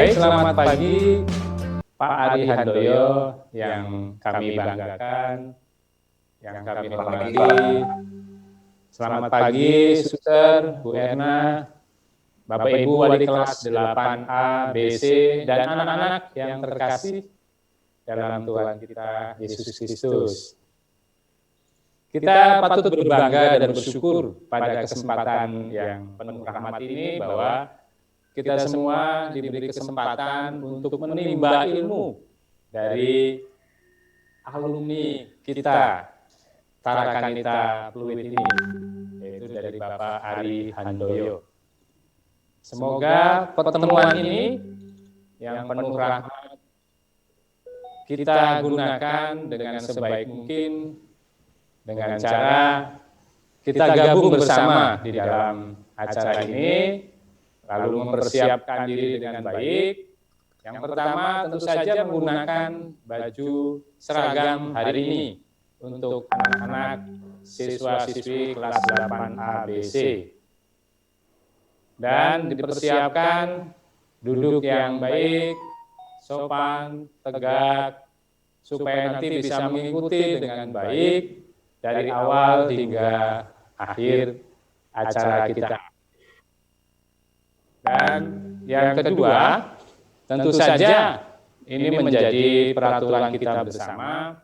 Baik, selamat pagi Pak Ari Handoyo yang kami banggakan, yang kami hormati. Selamat pagi Suster, Bu Erna, Bapak Ibu Wali kelas 8A, B, C, dan anak-anak yang terkasih dalam Tuhan kita Yesus Kristus. Kita patut berbangga dan bersyukur pada kesempatan yang penuh rahmat ini bahwa kita semua diberi kesempatan untuk menimba ilmu dari alumni kita, Tarakanita Pluit ini, yaitu dari Bapak Ari Handoyo. Semoga pertemuan ini yang penuh rahmat kita gunakan dengan sebaik mungkin, dengan cara kita gabung bersama di dalam acara ini, lalu mempersiapkan diri dengan baik. Yang pertama tentu saja menggunakan baju seragam hari ini untuk anak-anak siswa-siswi kelas 8A, B, C. Dan dipersiapkan duduk yang baik, sopan, tegak, supaya nanti bisa mengikuti dengan baik dari awal hingga akhir acara kita. Dan yang kedua, tentu saja ini menjadi peraturan kita bersama,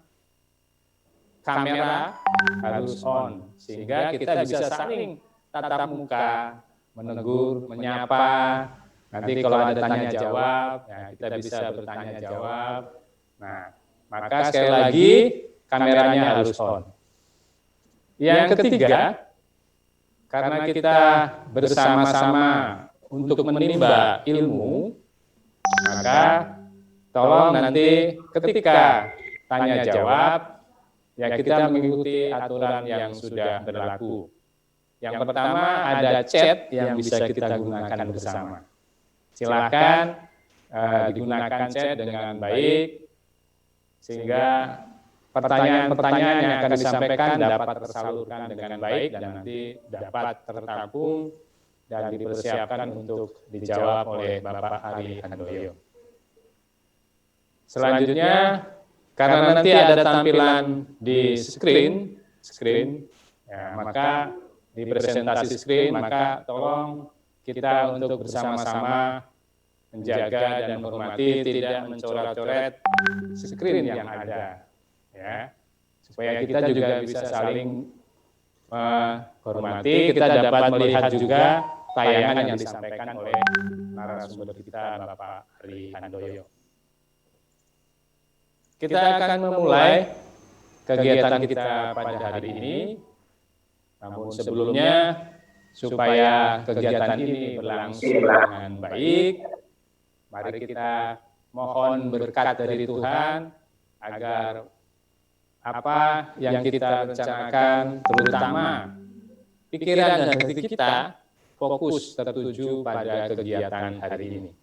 kamera harus on, sehingga kita bisa saling tatap muka, menegur, menyapa. Nanti kalau ada tanya jawab, ya kita bisa bertanya jawab. Nah, maka sekali lagi kameranya harus on. Yang ketiga, karena kita bersama-sama untuk menimba ilmu, maka tolong nanti ketika tanya jawab, ya kita mengikuti aturan yang sudah berlaku. Yang pertama ada chat yang bisa kita gunakan bersama. Silakan digunakan chat dengan baik, sehingga pertanyaan-pertanyaan yang akan disampaikan dapat tersalurkan dengan baik dan nanti dapat tertampung dan dipersiapkan untuk dijawab oleh Bapak Ari Handoyo. Selanjutnya, karena nanti ada tampilan di screen, ya, maka di presentasi screen, maka tolong kita untuk bersama-sama menjaga dan menghormati, tidak mencoret-coret screen yang ada, ya, supaya kita juga bisa saling menghormati. Kita dapat melihat juga tayangan yang disampaikan oleh narasumber kita, Bapak Ari Handoyo. Kita akan memulai kegiatan kita pada hari ini. Namun sebelumnya, supaya kegiatan ini berlangsung dengan baik, mari kita mohon berkat dari Tuhan agar apa yang kita rencanakan, terutama pikiran dan hati kita, fokus tertuju pada kegiatan hari ini.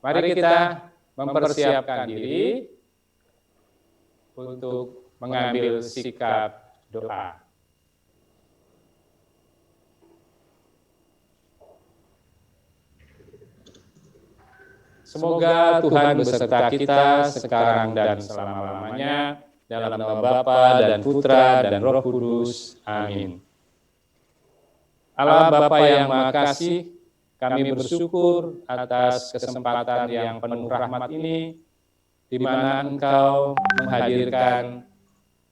Mari kita mempersiapkan diri untuk mengambil sikap doa. Semoga Tuhan beserta kita sekarang dan selama-lamanya, dalam nama Bapa dan Putra dan Roh Kudus. Amin. Allah Bapa yang Maha Kasih, kami bersyukur atas kesempatan yang penuh rahmat ini, di mana Engkau menghadirkan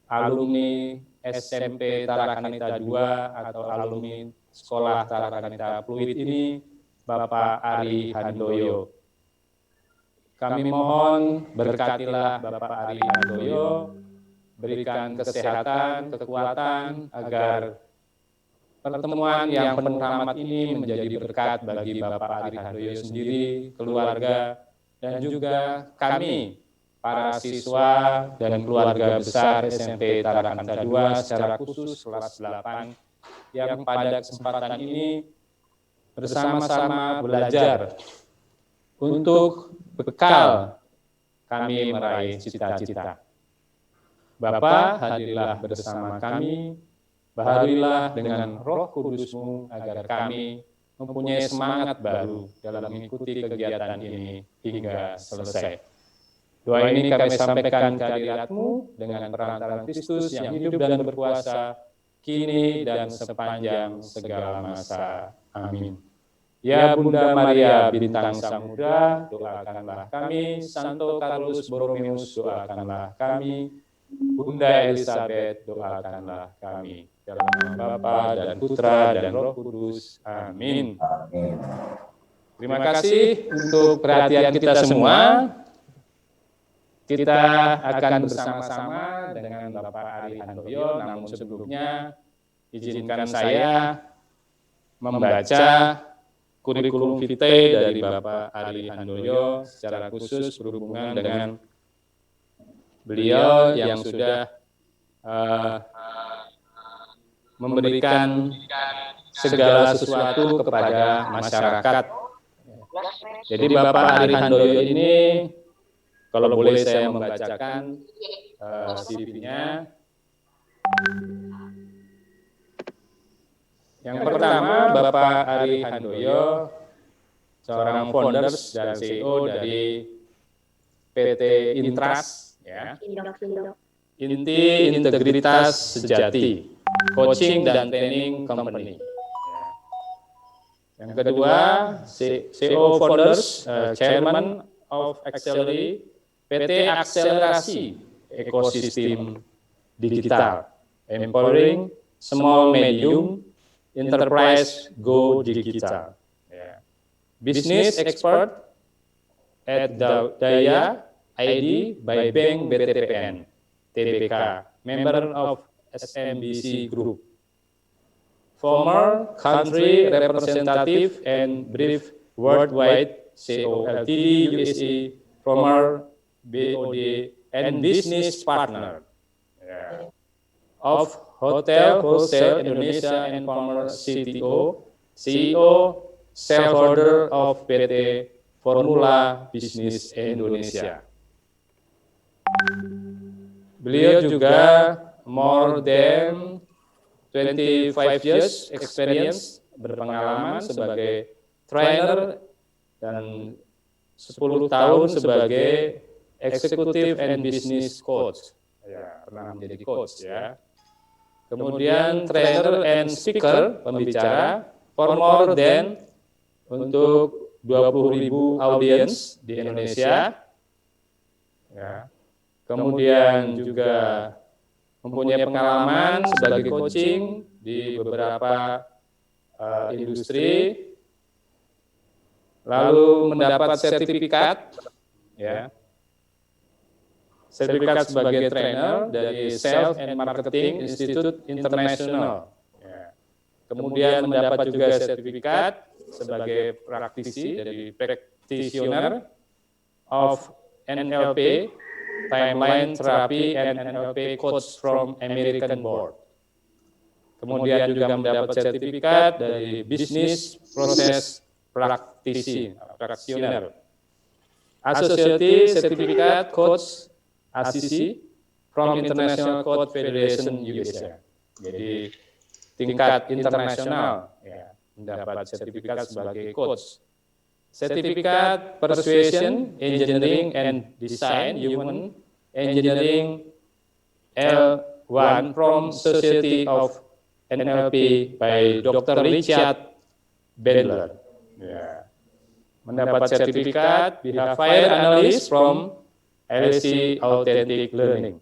alumni SMP Tarakanita II atau alumni Sekolah Tarakanita Pluit ini, Bapak Ari Handoyo. Kami mohon berkatilah Bapak Ari Handoyo, berikan kesehatan, kekuatan, agar pertemuan yang penuh rahmat ini menjadi berkat bagi Bapak Ari Handoyo sendiri, keluarga, dan juga kami, para siswa dan keluarga besar SMP Tarakanita II secara khusus kelas 8, yang pada kesempatan ini bersama-sama belajar untuk bekal kami meraih cita-cita. Bapa, hadirlah bersama kami, baharilah dengan Roh Kudus-Mu agar kami mempunyai semangat baru dalam mengikuti kegiatan ini hingga selesai. Doa ini kami sampaikan ke hadiratmu dengan perantaraan Kristus yang hidup dan berkuasa, kini dan sepanjang segala masa. Amin. Ya Bunda Maria, bintang samudra, doakanlah kami. Santo Carlos Borromeus, doakanlah kami. Bunda Elizabeth, doakanlah kami. Dalam nama Bapa dan Putra dan Roh Kudus. Amin. Terima kasih untuk perhatian kita semua. Kita akan bersama-sama dengan Bapak Ari Handoyo, namun sebelumnya izinkan saya membaca kurikulum vitae dari Bapak Ari Handoyo secara khusus berhubungan dengan beliau yang sudah memberikan segala sesuatu kepada masyarakat. Jadi Bapak Ari Handoyo ini, kalau boleh saya membacakan CV-nya. Yang pertama, Bapak Ari Handoyo, seorang founders dan CEO dari PT Intras, ya. Inti Integritas Sejati, Coaching dan Training Company. Yang kedua, CEO Founders, Chairman of Accelerate, PT Akselerasi Ekosistem Digital, Empowering Small Medium Enterprise Go Digital. Business Expert at Daya ID by Bank BTPN, TBK, member of SMBC Group. Former Country Representative and Brief Worldwide CO Ltd USA, former BOD and Business Partner of Hotel Wholesale Indonesia and former CTO, CEO, shareholder of PT Formula Business Indonesia. Beliau juga more than 25 years experience, berpengalaman sebagai trainer dan 10 tahun sebagai executive and business coach. Ya, pernah menjadi coach ya. Kemudian trainer and speaker, pembicara, for more than untuk 20.000 audiens di Indonesia. Ya. Kemudian juga mempunyai pengalaman sebagai coaching di beberapa industri, lalu mendapat sertifikat, ya, sertifikat sebagai trainer dari Sales and Marketing Institute International. Ya. Kemudian mendapat juga sertifikat sebagai praktisi dari Practitioner of NLP, Timeline Therapy and NLP Coach from American Board. Kemudian juga mendapat sertifikat dari Business Process Practitioner, Associate Certificate Coach ACC from International Coach Federation USA. Jadi tingkat internasional, ya, mendapat sertifikat sebagai coach. Sertifikat Persuasion, Engineering and Design, Human Engineering L1 from Society of NLP by Dr. Richard Bandler. Ya. Mendapat sertifikat Behavior Analyst from LSE Authentic Learning.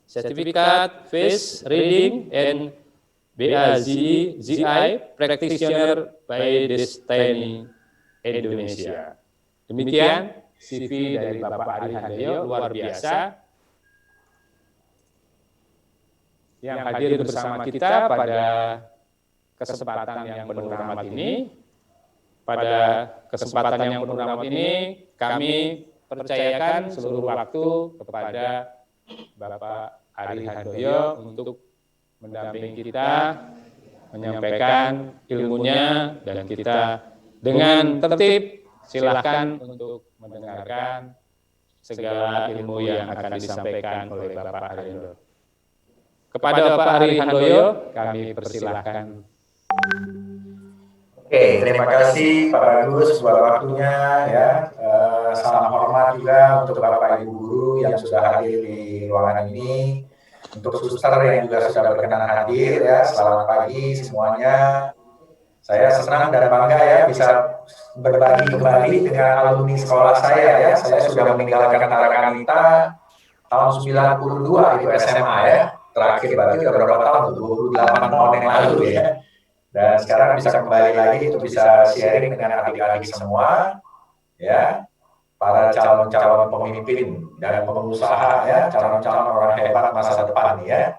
Sertifikat Face Reading and BAZI Practitioner by Destiny Indonesia. Demikian CV dari Bapak Ari Handoyo, luar biasa, yang hadir bersama kita pada kesempatan yang penuh rahmat ini. Pada kesempatan yang penuh rahmat ini, kami percayakan seluruh waktu kepada Bapak Ari Handoyo untuk mendampingi kita, menyampaikan ilmunya, dan kita dengan tertib silahkan untuk mendengarkan segala ilmu yang akan disampaikan oleh Bapak Ari Handoyo. Kepada Bapak Ari Handoyo, kami persilahkan. Oke, terima kasih Pak Bagus buat waktunya ya. Salam hormat juga untuk Bapak Ibu guru yang sudah hadir di ruangan ini. Untuk suster yang juga sudah berkenan hadir ya. Selamat pagi semuanya. Saya senang dan bangga ya bisa berbagi kembali dengan alumni sekolah saya ya. Saya sudah meninggalkan Tarakanita tahun 92 itu SMA ya. Terakhir berarti udah berapa tahun? 28 tahun yang lalu ya. Dan sekarang bisa kembali lagi untuk bisa sharing dengan adik-adik semua, ya, para calon-calon pemimpin dan pengusaha, ya, calon-calon orang hebat masa depan, ya.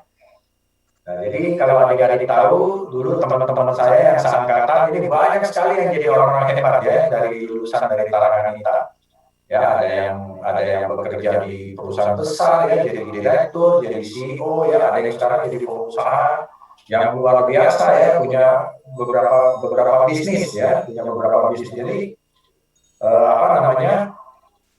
Nah, jadi kalau adik-adik tahu, dulu teman-teman saya yang seangkatan ini banyak sekali yang jadi orang-orang hebat ya dari lulusan dari Tarakanita. Ya, ada yang bekerja di perusahaan besar ya, jadi direktur, jadi CEO ya, ada yang sekarang jadi pengusaha yang luar biasa ya, punya beberapa bisnis ya, punya beberapa bisnis. Jadi apa namanya,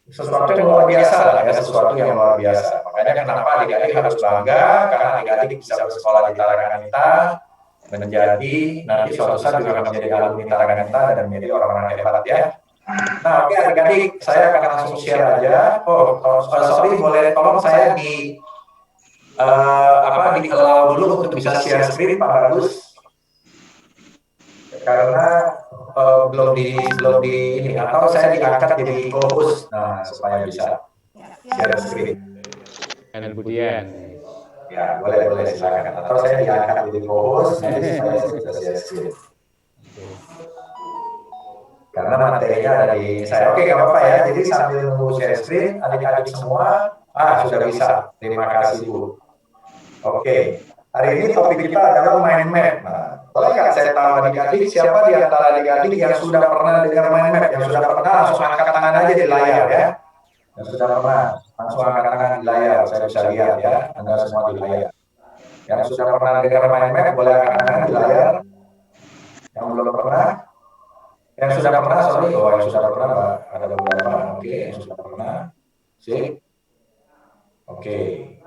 sesuatu yang luar biasa lah ya, sesuatu yang luar biasa. Makanya kenapa adik-adik harus bangga, karena adik-adik bisa bersekolah di Tarakanita, menjadi nanti suatu saat juga menjadi alumni Tarakanita dan menjadi orang-orang hebat ya. Nah, oke adik-adik, saya akan langsung share aja. Sorry, boleh tolong saya di di-allow dulu untuk bisa share screen Pak Bagus, karena belum di ini, atau saya diangkat jadi co-host, nah supaya bisa share screen. Dan Budian. Ya, boleh silakan. Atau saya diangkat jadi co-host, supaya saya bisa share screen. Karena materinya ada di saya. Oke, nggak apa-apa ya. Jadi sambil nunggu share screen, adik-adik semua, sudah bisa. Terima kasih Bu. Oke, hari ini topik kita adalah mind map. Nah, boleh nggak saya tahu adik-adik siapa di antara adik-adik yang sudah pernah dengar mind map? Yang sudah pernah langsung angkat tangan aja di layar ya. Yang sudah pernah langsung angkat tangan di layar, saya bisa lihat ya. Anda semua di layar. Yang sudah pernah dengar mind map boleh angkat tangan di layar. Yang belum pernah? Yang sudah pernah, sorry, yang sudah pernah ada beberapa. Oke, yang sudah pernah. Sip. Oke.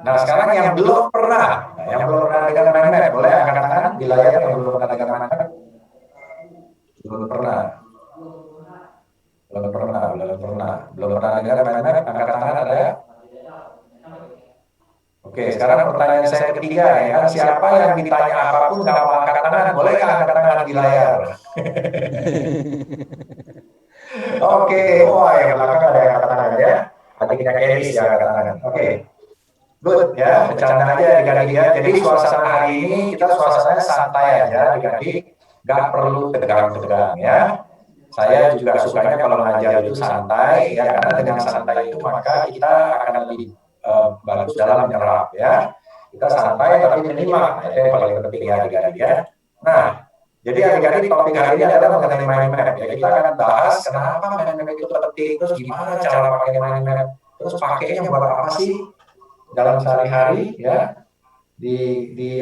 Nah, sekarang yang belum pernah, dengar mind map, boleh angkat tangan di layar yang belum pernah dengar mind map? Belum pernah. Belum pernah dengar mind map, angkat tangan ada ya? Oke, sekarang pertanyaan saya ketiga ya, siapa yang ditanya apapun nggak mau angkat tangan, boleh nggak angkat tangan di layar? Oke, wah yang belakang ada yang angkat tangan ya, adiknya Keris yang angkat tangan. Oke, good ya, bercanda aja adik-adik ya. Jadi suasana hari ini kita suasananya santai aja adik-adik, nggak perlu tegang-tegang ya. Saya juga sukanya kalau ngajar itu santai ya, karena dengan santai itu maka kita akan lebih bagus dalam menyerap ya. Kita santai tapi menyimak, itu yang paling penting ya adik-adik ya. Nah, jadi adik-adik topik hari ini adalah mengenai mind map ya. Kita akan bahas kenapa mind map itu penting, terus gimana cara pakai mind map, terus pakainya buat apa sih dalam sehari-hari ya, di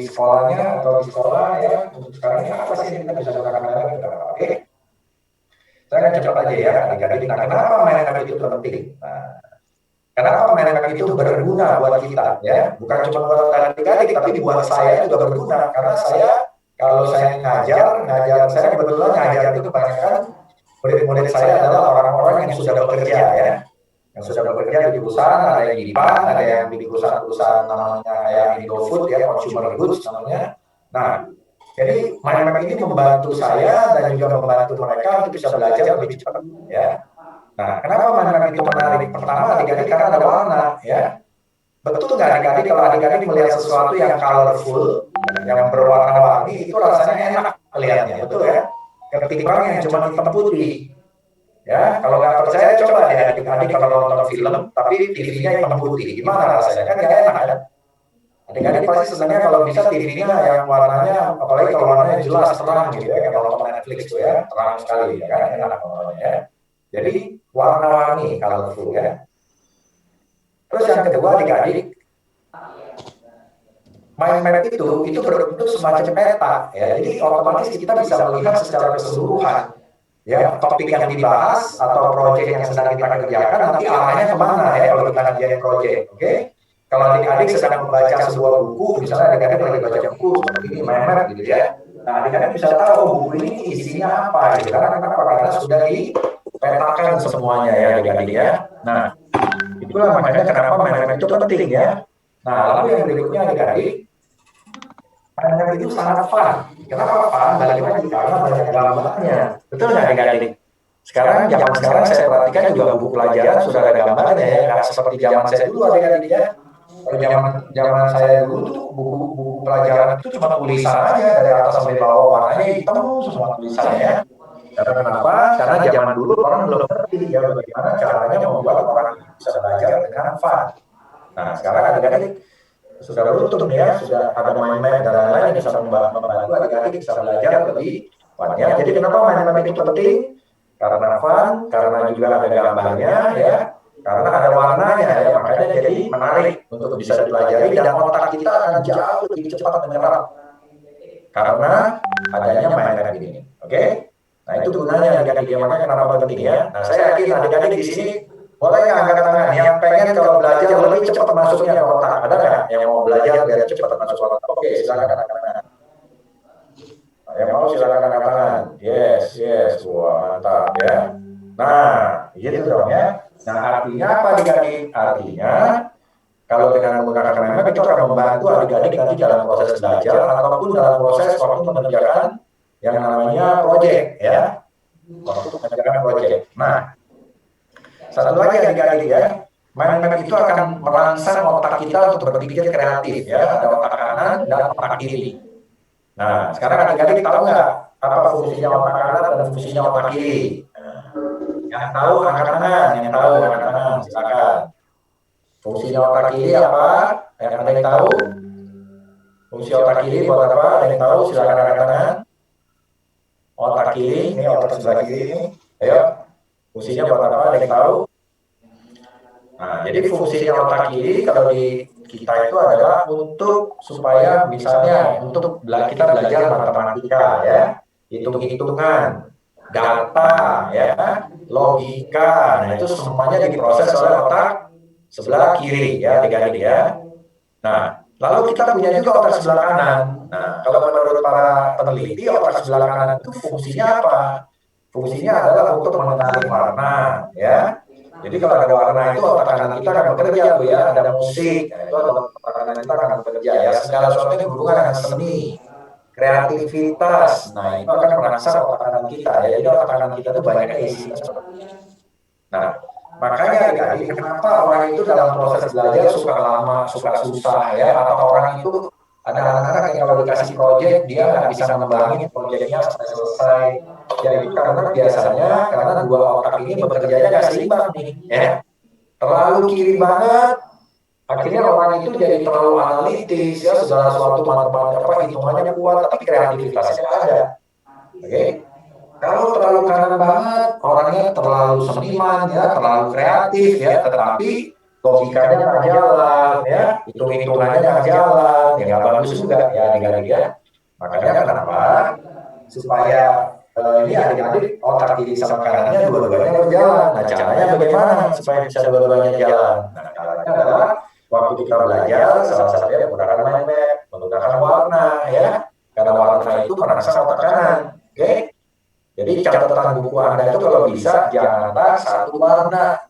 sekolahnya atau di sekolah ya, untuk sekarang ini apa sih yang kita bisa lakukan mind map. Oke. Saya akan cepat aja ya adik-adik. Nah, kenapa mind map itu penting? Nah, kenapa mind map itu berguna buat kita ya? Bukan cuma buat adik-adik, tapi buat saya juga berguna, karena saya kalau saya ngajar saya kebetulan ngajar itu kebanyakan murid-murid saya adalah orang-orang yang sudah bekerja ya. Yang sudah bekerja di perusahaan, ada yang di bank, ada yang di perusahaan-perusahaan namanya kayak Indofood ya, consumer goods namanya. Nah, jadi mind map ini membantu saya dan juga membantu mereka untuk bisa belajar lebih cepat ya. Nah, kenapa mind map itu menarik? Pertama, adik-adik karena ada warna ya. Betul nggak adik-adik kalau adik-adik melihat sesuatu yang colorful, yang berwarna-warni, itu rasanya enak melihatnya, betul ya? Ketimbang yang cuma hitam putih. Ya, kalau nggak percaya coba deh adik-adik kalau nonton film, tapi TV-nya hitam putih, gimana rasanya? Kan nggak enak ya? Adik-adik pasti senangnya kalau bisa TV-nya yang warnanya, apalagi kalau warnanya jelas, terang gitu ya, kayak nonton Netflix tuh ya, terang sekali ya kan, enak nontonnya ya. Jadi warna-warni colorful ya. Terus yang kedua adik-adik, mind map itu berbentuk semacam peta ya. Jadi otomatis kita bisa melihat secara keseluruhan ya, topik yang dibahas atau proyek yang sedang kita kerjakan nanti arahnya kemana ya kalau kita ngerjain proyek. Oke, kalau adik-adik sedang membaca sebuah buku, misalnya adik-adik lagi baca buku seperti ini mind map gitu ya, Nah, adik-adik bisa tahu oh, buku ini isinya apa gitu. Karena kenapa? Karena sudah dipetakan semuanya ya adik-adik ya. Nah, itulah makanya kenapa mind map itu penting ya. Nah, lalu yang berikutnya adik-adik, mind map itu sangat fun. Kenapa fun? Lagi-lagi karena banyak gambarnya. Betul nggak adik-adik? Sekarang, zaman sekarang saya perhatikan juga buku pelajaran sudah ada gambarnya ya. Nggak seperti zaman saya dulu adik-adik ya. Kalau zaman saya dulu tuh buku pelajaran itu cuma tulisan aja dari atas sampai bawah warnanya hitam semua tulisannya ya. Karena kenapa? Karena zaman dulu orang belum ngerti ya bagaimana caranya membuat orang bisa belajar dengan fun. Nah sekarang adik-adik sudah beruntung ya, sudah ada mind map dan lain-lain yang bisa membantu adik-adik bisa belajar lebih fun ya. Jadi kenapa mind map itu penting? Karena fun, karena juga ada gambarnya ya, karena ada warnanya ya, makanya jadi menarik untuk bisa dipelajari dan otak kita akan jauh lebih cepat menyerap karena adanya mind map ini. Oke? Nah itu gunanya adik-adik, makanya kenapa penting ya. Nah saya yakin adik-adik di sini boleh nggak angkat tangan yang pengen kalau belajar lebih cepat masuknya ke otak, ada nggak yang mau belajar biar cepat masuk ke otak? Oke, silakan angkat tangan. Nah, yang mau silakan angkat tangan. Yes, wah mantap ya. Nah, gitu dong ya. Nah, artinya apa adik-adik? Artinya, kalau dengan menggunakan mind map itu akan membantu adik-adik nanti dalam proses belajar ataupun dalam proses waktu mengerjakan yang namanya project ya. Waktu mengerjakan project. Nah, satu lagi adik-adik ya, mind map itu akan merangsang otak kita untuk berpikir kreatif ya. Ada otak kanan dan otak kiri. Nah, sekarang adik-adik tahu nggak apa fungsinya otak kanan dan fungsinya otak kiri? Yang tahu angkat tangan, yang tahu angkat tangan, silakan. Fungsinya otak kiri apa? Yang ada yang tahu? Fungsi otak kiri buat apa? Ada yang tahu? Silakan angkat tangan. Otak kiri, ini otak sebelah kiri ini. Ayo, fungsinya buat apa? Ada yang tahu? Nah, jadi fungsinya otak kiri kalau di kita itu adalah untuk supaya misalnya untuk kita belajar matematika ya, hitung-hitungan, data ya, logika. Nah, itu semuanya diproses oleh otak sebelah kiri ya adik-adik ya. Nah, lalu kita punya juga otak sebelah kanan. Nah, kalau menurut para peneliti otak sebelah kanan itu fungsinya apa? Fungsinya adalah untuk mengenali warna ya. Jadi kalau ada warna itu otak kanan kita akan bekerja tuh ya, ada musik, nah, itu otak kanan kita akan bekerja ya. Segala sesuatu yang berhubungan dengan seni, kreativitas, nah itu akan merangsang otak kanan kita ya. Jadi otak kanan kita itu banyaknya isinya seperti itu. Nah, makanya adik-adik kenapa orang itu dalam proses belajar suka lama, suka susah ya, atau orang itu ada anak-anak yang kalau dikasih proyek dia nggak bisa mengembangin proyeknya sampai selesai. Ya itu karena biasanya karena dua otak ini bekerjanya nggak seimbang nih, ya. Terlalu kiri banget, akhirnya orang itu jadi terlalu analitis ya, segala sesuatu matematika apa hitungannya kuat tapi kreativitasnya nggak ada. Oke? Kalau terlalu kanan banget, orangnya terlalu seniman ya, terlalu kreatif ya, tetapi logikanya nggak jalan ya, hitung-hitungannya nggak jalan, ya nggak bagus juga ya adik-adik ya. Makanya kenapa? Supaya ini adik-adik otak kiri sama kanannya dua-duanya berjalan. Nah caranya bagaimana supaya bisa dua-duanya jalan? Nah caranya adalah waktu kita belajar salah satunya menggunakan mind map, menggunakan warna ya, karena warna itu merangsang otak kanan. Oke? Jadi catatan buku Anda itu kalau bisa janganlah satu warna.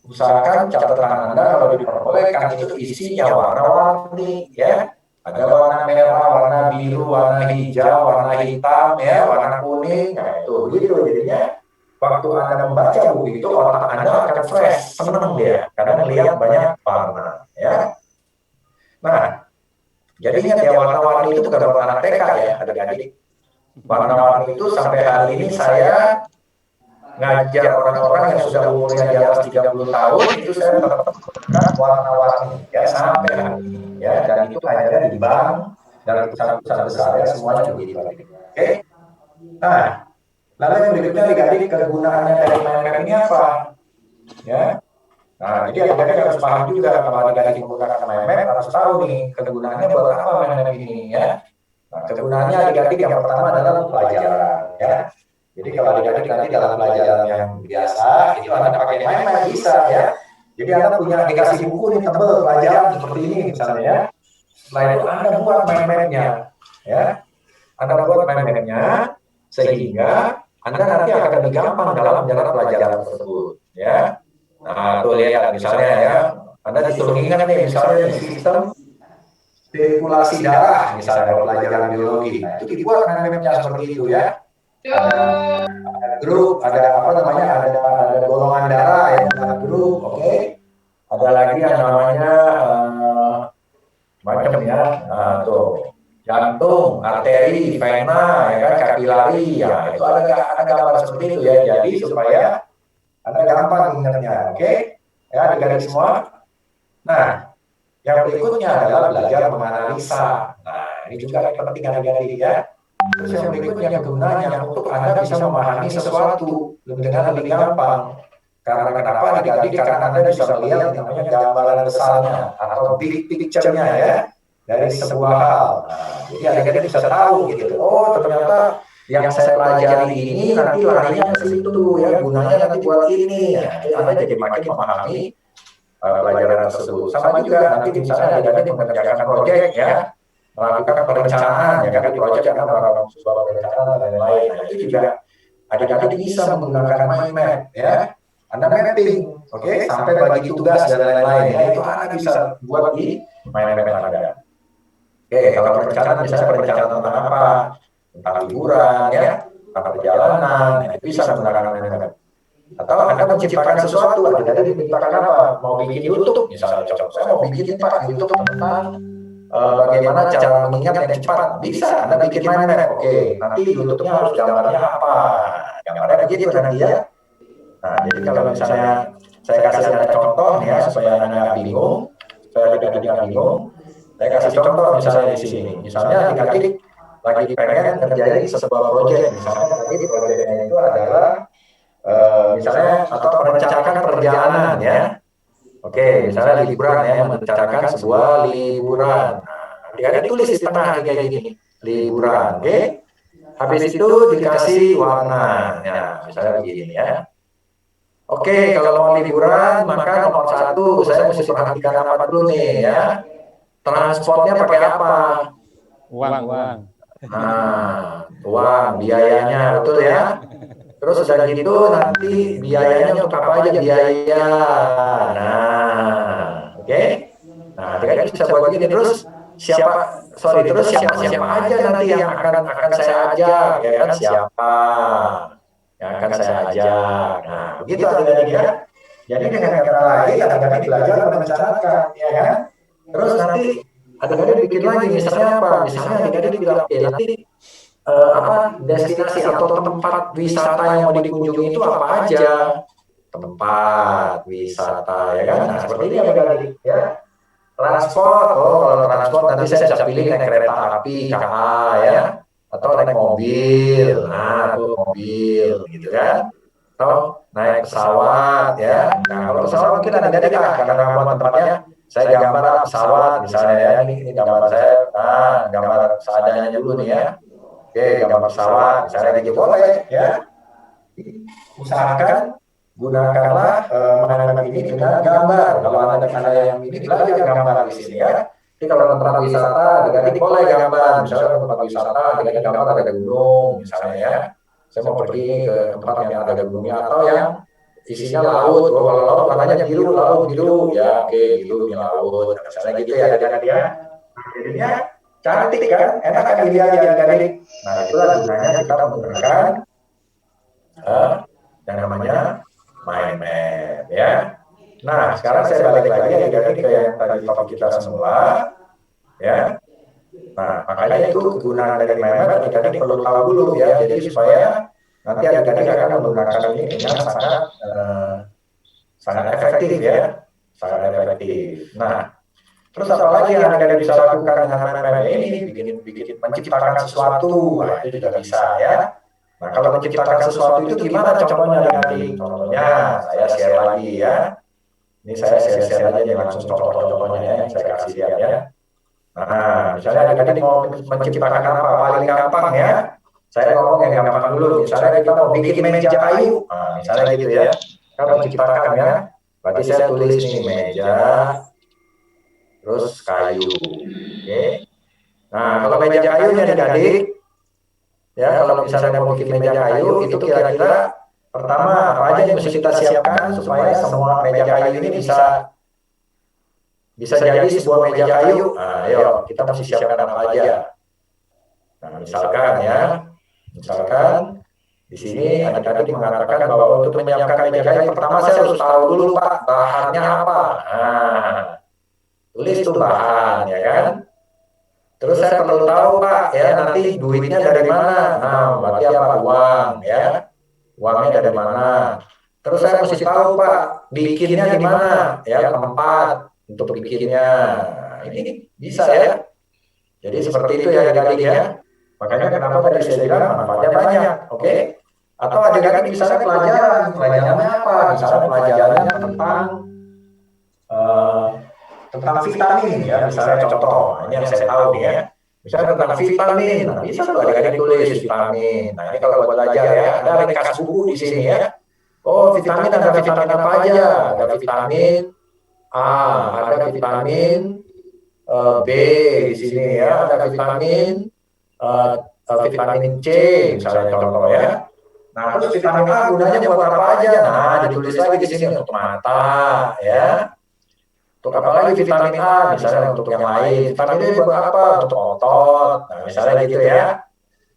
Usahakan catatan Anda kalau diperbolehkan itu isinya warna-warni ya. Ada warna merah, warna biru, warna hijau, warna hitam ya, warna kuning. Nah itu begitu jadinya. Waktu Anda membaca buku itu otak Anda akan fresh, senang dia karena melihat banyak warna ya. Nah, jadinya ya warna-warni itu bukan buat anak TK ya, adik-adik. Warna-warni itu sampai hari ini saya ngajar orang-orang yang sudah umurnya di atas 30 tahun itu saya tetap menggunakan warna-warni ya sampai hari ini ya, dan itu ajarnya di bank dan perusahaan-perusahaan besar ya semuanya begitu. Oke. Nah, lalu yang berikutnya adik-adik kegunaannya dari mind map ini apa? Ya. Nah, jadi adik-adik harus paham juga kalau adik-adik menggunakan mind map harus tahu nih kegunaannya buat apa mind map ini ya. Nah, kegunaannya adik-adik yang pertama adalah untuk pelajaran ya. Jadi kalau adik-adik nanti dalam pelajaran yang biasa itu Anda pakai mind map bisa ya. Jadi Anda punya dikasih buku nih tebel pelajaran seperti ini misalnya ya. Setelah itu Anda buat mind map-nya ya. Anda buat mind map-nya sehingga Anda nanti akan lebih gampang dalam menjalani pelajaran tersebut, ya. Nah, tuh lihat misalnya ya, Anda disuruh ingat nih misalnya sistem sirkulasi darah misalnya kalau pelajaran biologi. Nah, itu dibuat mind map-nya seperti itu ya. Ada grup, ada apa namanya, ada golongan darah ya, ada grup, oke. Ada lagi yang namanya macam ya, nah, tuh jantung, arteri, vena, ya kan, kapilari, ya itu ada gambar seperti itu ya. Jadi supaya Anda gampang ingatnya, oke? Ya, adik-adik semua. Nah, yang berikutnya adalah belajar menganalisa. Nah, ini juga penting adik-adik ya. Terus yang berikutnya gunanya untuk Anda bisa memahami sesuatu dengan lebih gampang. Karena kenapa adik-adik? Karena Anda bisa melihat namanya gambaran besarnya atau big picture-nya ya dari sebuah hal. Nah, jadi adik-adik bisa tahu gitu. Oh, ternyata yang saya pelajari ini nanti larinya ke situ ya, gunanya nanti buat ini. Ya, Anda jadi makin memahami pelajaran tersebut. Sama juga nanti misalnya adik-adik mengerjakan proyek ya, melakukan perencanaan ya kan, di proyek karena melakukan sebuah perencanaan dan lain-lain. Nah, itu juga adik-adik bisa menggunakan mind map ya. Anda mapping, oke, sampai bagi tugas dan lain-lain ya, itu Anda bisa buat di mind map Anda. Oke, kalau perencanaan misalnya perencanaan tentang apa? Tentang liburan ya, tentang perjalanan, itu bisa menggunakan mind map. Atau Anda menciptakan sesuatu, adik-adik dimintakan apa? Mau bikin YouTube misalnya, contoh saya mau bikin Pak YouTube tentang bagaimana cara mengingat yang cepat. Bisa, Anda bikin mind map. Oke, nanti YouTube-nya harus gambarnya apa? Gambarnya begitu nanti ya. Nah, jadi kalau misalnya saya kasih Anda contoh ya, supaya Anda nggak bingung, supaya adik-adik nggak bingung, saya kasih contoh misalnya di sini. Misalnya adik-adik lagi pengen ngerjain sebuah proyek. Misalnya tadi proyeknya itu adalah misalnya atau merencanakan perjalanan ya. Oke, misalnya liburan ya, merencanakan sebuah liburan. Adik-adik tulis di tengah kayak gini, liburan, oke? Habis itu dikasih warna, ya, misalnya begini ya. Oke, kalau mau liburan, maka nomor satu saya mesti perhatikan apa dulu nih ya. Transportnya pakai apa? Uang. Nah, uang, biayanya, betul ya. Terus udah gitu nanti biayanya untuk apa aja biaya. Nah, oke. Nah, adik-adik bisa buat gini terus terus siapa aja nanti yang akan saya ajak ya kan, siapa yang akan saya ajak. Nah, begitu adik-adik ya. Jadi dengan kata lain adik-adik belajar merencanakan ya kan. Terus nanti adik-adik bikin lagi misalnya apa? Misalnya adik-adik bilang, nanti destinasi atau tempat wisata yang mau dikunjungi itu apa aja? Tempat wisata ya kan. Nah, seperti ini adik-adik ya. Transport, kalau transport nanti saya bisa pilih naik kereta api KA ya, atau naik mobil, nah tuh mobil gitu kan, atau naik pesawat ya. Nah kalau pesawat mungkin ada karena gambar tempatnya, saya gambar pesawat misalnya ya, ini gambar saya, nah gambar seadanya dulu nih ya. Oke, gambar pesawat misalnya gitu boleh ya. Usahakan gunakanlah mainan ini dengan gambar. Kalau Anda yang ini belajar gambar di sini ya. Jadi kalau tempat wisata, adik-adik boleh gambar. Misalnya tempat wisata, adik-adik gambar ada gunung, misalnya ya. Saya mau pergi ke tempat yang ada gunungnya atau yang isinya laut. Oh, kalau laut warnanya biru, laut biru, ya oke, birunya laut. Misalnya gitu ya adik-adik ya. Jadinya cantik kan, enak kan dilihat ya adik-adik. Nah itulah gunanya kita menggunakan yang namanya mind map ya. Nah, sekarang saya balik lagi adik-adik ke yang tadi topik kita semula ya. Nah, makanya itu kegunaan dari mind map adik-adik perlu tahu dulu ya. Jadi supaya nanti adik-adik akan menggunakan ini dengan sangat efektif ya. Sangat efektif. Nah, terus apa lagi yang adik-adik bisa lakukan dengan mind map ini? Bikin menciptakan sesuatu. Nah, itu juga bisa ya. Nah, kalau menciptakan sesuatu itu gimana contohnya adik-adik? Contohnya saya share lagi ya. Ini saya share aja nih langsung contoh-contohnya ya, yang saya kasih lihat ya. Nah, misalnya adik-adik mau menciptakan apa? Paling gampang ya. Saya ngomong yang gampang dulu. Misalnya kita mau bikin meja kayu. Nah, misalnya gitu ya. Kita menciptakan ya. Berarti saya tulis nih meja, terus kayu. Oke. Nah, kalau meja kayunya adik-adik, Ya, kalau misalnya mau bikin meja kayu, itu kira-kira pertama apa aja yang mesti kita siapkan supaya semua meja kayu ini bisa jadi sebuah meja kayu. Nah, ayo kita mesti siapkan apa aja. Nah, misalkan di sini adik-adik mengatakan bahwa untuk menyiapkan meja kayu pertama saya harus tahu dulu Pak bahannya apa. Nah, tulis tuh bahan ya kan. Terus saya perlu tahu Pak ya nanti duitnya dari mana. Nah, berarti apa uang ya. Uangnya dari mana. Terus saya mesti tahu Pak bikinnya di mana ya tempat untuk bikinnya. Nah, ini bisa ya. Jadi seperti itu ya adik-adik ya. Makanya kenapa tadi saya bilang manfaatnya banyak, oke? Atau adik-adik misalnya pelajarannya apa? Misalnya pelajarannya eh, tentang vitamin ya, misalnya contoh, ini yang saya tahu nih ya. Misalnya tentang vitamin, nah, bisa tuh adik-adik tulis vitamin. Nah ini kalau buat belajar ya, ada ringkas buku di sini ya. Oh vitamin ada vitamin apa aja? Ada vitamin A, ada vitamin B di sini ya, ada vitamin vitamin C misalnya contoh ya. Nah, terus vitamin A gunanya buat apa aja? Nah, ditulis lagi di sini untuk mata ya. Untuk apa lagi vitamin A? Misalnya untuk yang lain. Vitamin B buat apa? Untuk otot. Nah, misalnya gitu ya.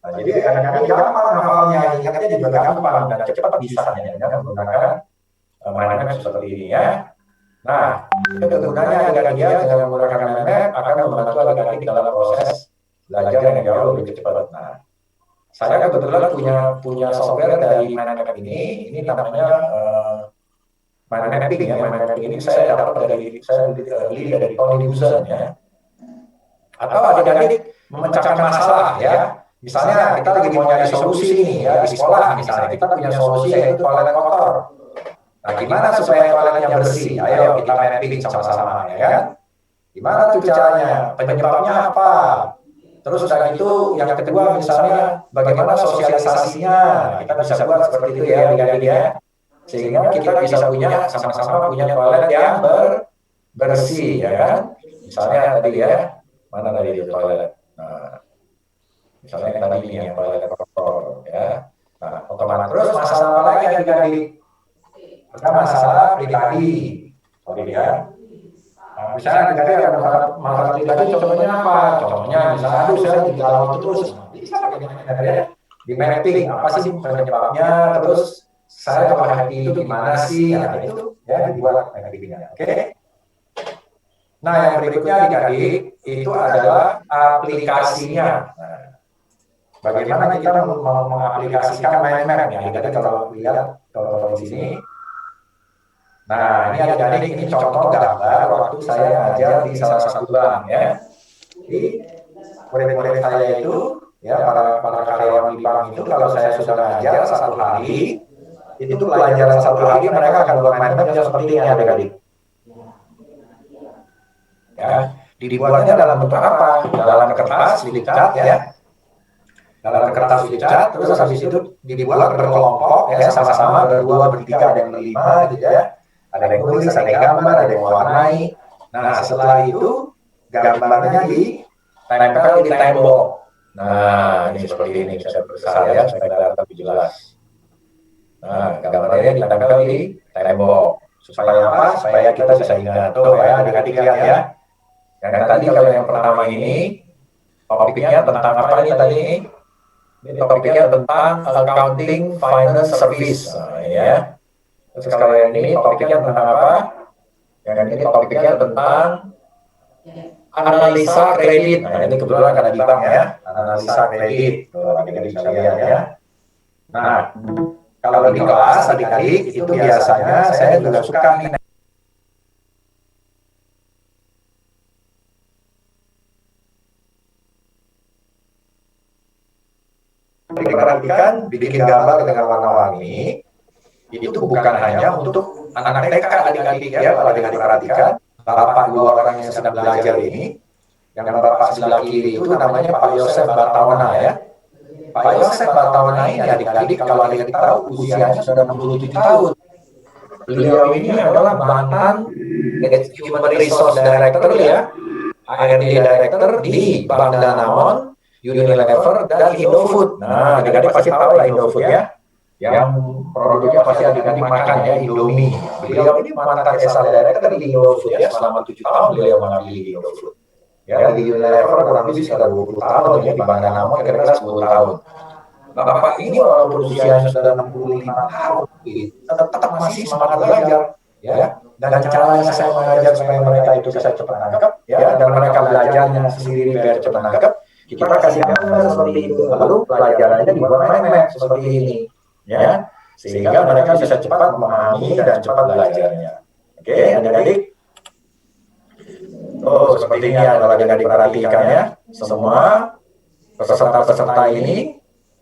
Nah, jadi kadang-kadang gampang hafalnya, ingatnya juga gampang dan cepat bisa ya dengan menggunakan mind map seperti ini ya. Nah, itu kegunaannya adik-adik dengan menggunakan mind map akan membantu adik-adik dalam proses belajar yang jauh lebih cepat. Nah, saya kebetulan punya software dari mind map ini namanya mind mapping ya. Mind mapping ini saya beli dari Tony Buzan ya. Atau adik-adik memecahkan masalah ya. Misalnya kita lagi mau nyari solusi nih ya di sekolah misalnya kita punya solusi yaitu toilet kotor. Nah, gimana supaya toiletnya bersih? Ayo kita mapping sama-sama ya kan. Gimana tuh caranya? Penyebabnya apa? Terus udah itu yang kedua misalnya bagaimana sosialisasinya. Kita bisa buat seperti itu ya adik-adik ya. Sehingga kita bisa punya sama-sama punya toilet yang bersih ya kan. Misalnya tadi ya, mana tadi itu toilet. Nah, misalnya yang tadi ini yang toilet kotor ya. Nah, otomatis terus masalah apa lagi adik-adik? Ada masalah pribadi. Sorry ya. Nah, misalnya adik-adik ada masalah pribadi, contohnya apa? Contohnya misalnya, aduh saya galau terus. Bisa bagaimana ya? Di mapping, apa sih penyebabnya? Terus saya kalau happy itu gimana sih? Nah, itu ya dibuat mappingnya. Oke? Nah, yang berikutnya adik-adik itu adalah aplikasinya. Nah, bagaimana kita mau mengaplikasikan mind map ya? Adik-adik kalau lihat kalau di sini. Nah, ini adik-adik ini contoh gambar waktu saya ngajar di salah satu bank ya. Jadi murid-murid saya itu ya para karyawan di bank itu kalau saya sudah ngajar satu hari itu pelajaran satu hari mereka akan buat mind map seperti ini adik-adik. Ya, dibuatnya dalam bentuk apa? Dalam kertas dicat ya. Dalam kertas dicat terus habis itu dibuat berkelompok ya sama-sama berdua bertiga ada yang berlima gitu ya. Ada yang tulis, ada yang gambar, ada yang mewarnai. Nah, setelah itu gambarnya ditempel di tembok. Nah, ini seperti ini bisa besar ya supaya lebih jelas. Nah, gambarnya ditempel di tembok. Supaya apa? Supaya kita bisa ingat. Tuh ya, adik-adik lihat ya. Yang tadi kalau yang pertama ini topiknya tentang apa ini tadi? Ini topiknya tentang accounting finance service. Nah, ya. Terus kalau yang ini topiknya tentang apa? Yang ini topiknya tentang analisa kredit. Nah, ini kebetulan ada di bank ya, analisa kredit. Tuh, kita bisa lihat ya. Nah, kalau di kelas adik-adik itu biasanya saya juga suka nih diperhatikan bikin gambar dengan warna-warni itu bukan hanya untuk anak TK adik-adik ya, kalau adik-adik perhatikan bapak dua orang yang sedang belajar ini yang bapak sebelah kiri itu namanya Pak Yosef Bartawana ya. Pak Yosef Bartawana ini adik-adik kalau adik-adik tahu usianya sudah 67 tahun. Beliau ini adalah mantan Human Resource Director ya, HRD Director di Bank Danamon Unilever, dan Indofood. Nah, adik-adik pasti tahu lah Indofood ya. Yang produknya pasti adik-adik makan ya, Indomie. Beliau ini mantan SR Director di Indofood ya, selama 7 tahun beliau mengambil di Indofood. Ya, di Unilever kurang lebih sekitar 20 tahun ya, di Banda Namon kira-kira 10 tahun. Bapak ini walaupun usianya sudah 65 tahun, tetap masih semangat belajar, ya. Dan cara yang saya mengajar supaya mereka itu bisa cepat nangkep, ya, dan mereka belajarnya sendiri biar cepat nangkep, kita kasih gambar seperti itu, lalu pelajarannya dibuat main-main seperti ini, ya, sehingga mereka bisa cepat memahami dan cepat belajarnya. Oke, adik-adik. Oh, sepertinya kalau adik-adik perhatikan ya, semua peserta-peserta ini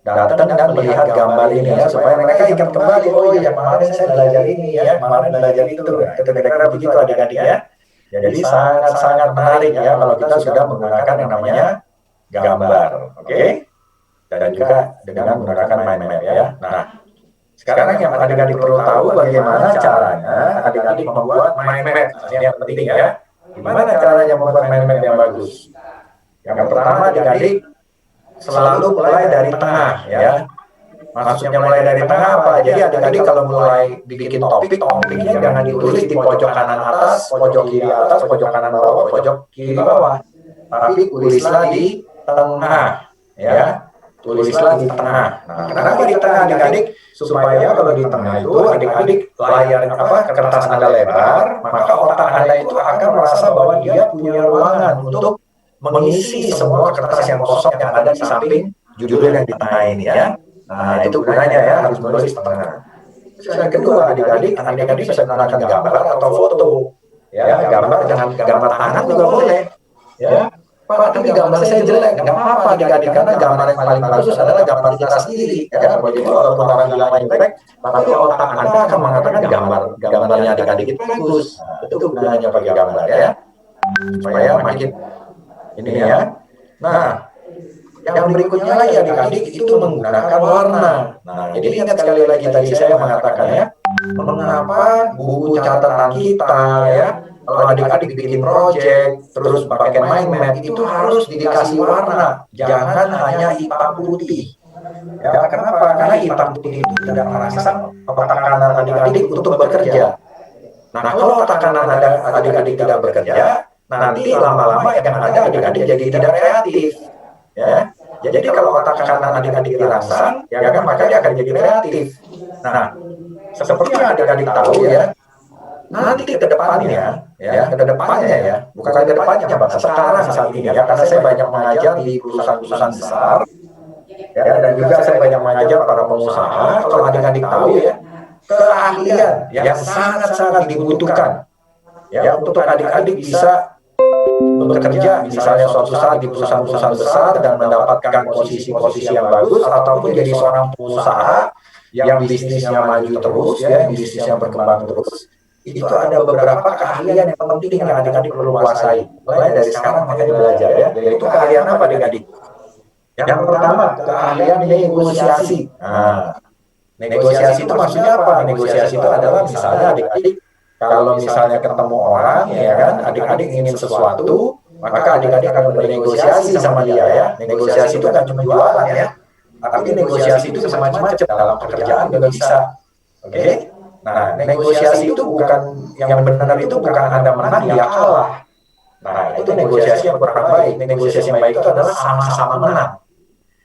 datang dan melihat gambar ini ya, supaya mereka ingat kembali, oh iya kemarin saya belajar ini ya, kemarin belajar itu. Nah, itu kira-kira begitu adik-adik ya. Jadi sangat-sangat menarik ya kalau kita sudah menggunakan yang namanya gambar, oke? Dan juga dengan menggunakan mind map ya. Nah, sekarang yang adik-adik perlu tahu bagaimana caranya adik-adik membuat mind map. Ini yang penting ya. Gimana caranya membuat mind map yang bagus? Yang pertama adik-adik selalu mulai dari tengah ya. Maksudnya mulai dari tengah apa? Jadi adik-adik kalau mulai bikin topiknya jangan ditulis di pojok kanan atas, pojok kiri atas, pojok kanan bawah, pojok kiri bawah. Tapi tulislah di tengah ya. Tulislah di tengah. Nah, kenapa di tengah adik-adik? Supaya kalau di tengah itu adik-adik layar kertas Anda lebar, maka otak Anda itu akan merasa bahwa dia punya ruangan untuk mengisi semua kertas yang kosong yang ada di samping judul yang di tengah ini ya. Nah, itu gunanya ya, harus menulis di tengah. Yang kedua, adik-adik bisa menggunakan gambar atau foto. Ya, gambar dengan gambar tangan juga boleh. Ya, Pak, tapi gambar saya jelek. Nggak apa-apa adik-adik, karena gambar yang paling bagus adalah gambar kita sendiri. Ya, begitu walaupun orang bilang jelek, tapi otak Anda akan mengatakan gambarnya adik-adik itu bagus. Nah, itu gunanya pakai gambar ya. Supaya makin ini ya. Nah, yang berikutnya lagi adik-adik itu menggunakan warna. Nah, jadi ingat sekali lagi tadi saya mengatakan ya, mengapa buku catatan kita ya, kalau adik-adik bikin project terus pakai mind map itu harus dikasih warna, jangan hanya hitam putih. Ya, kenapa? Karena hitam putih itu tidak merangsang otak kanan adik-adik untuk bekerja. Nah, kalau otak kanan adik-adik tidak bekerja, nanti lama-lama yang ada adik-adik jadi tidak kreatif. Ya, jadi kalau otak kanan adik-adik dirangsang, ya kan maka dia akan jadi kreatif. Nah, seperti yang adik-adik tahu ya, nanti ke depannya ya, bukan ke depannya bahkan sekarang saat ini ya, karena saya banyak mengajar di perusahaan-perusahaan besar, ya, dan juga saya banyak mengajar para pengusaha. Kalau adik-adik tahu ya, keahlian yang sangat-sangat dibutuhkan ya untuk adik-adik bisa bekerja misalnya suatu saat di perusahaan-perusahaan besar dan mendapatkan posisi-posisi yang bagus, ataupun jadi seorang pengusaha yang bisnisnya maju terus ya, yang bisnisnya berkembang terus. Itu ada beberapa keahlian yang penting yang adik-adik perlu kuasai. Mulai dari sekarang makanya belajar ya. Yaitu keahlian apa adik-adik? Yang pertama, keahlian negosiasi. Nah, negosiasi itu maksudnya apa? Negosiasi itu adalah misalnya adik-adik kalau misalnya ketemu orang, ya kan, adik-adik ingin sesuatu, maka adik-adik akan bernegosiasi sama dia ya. Negosiasi itu kan cuma jualan ya, tapi negosiasi itu macam-macam dalam pekerjaan juga bisa. Oke? Nah, negosiasi itu bukan yang benar, itu bukan Anda menang dia kalah. Nah, itu negosiasi yang kurang baik. Negosiasi yang baik itu adalah sama-sama menang.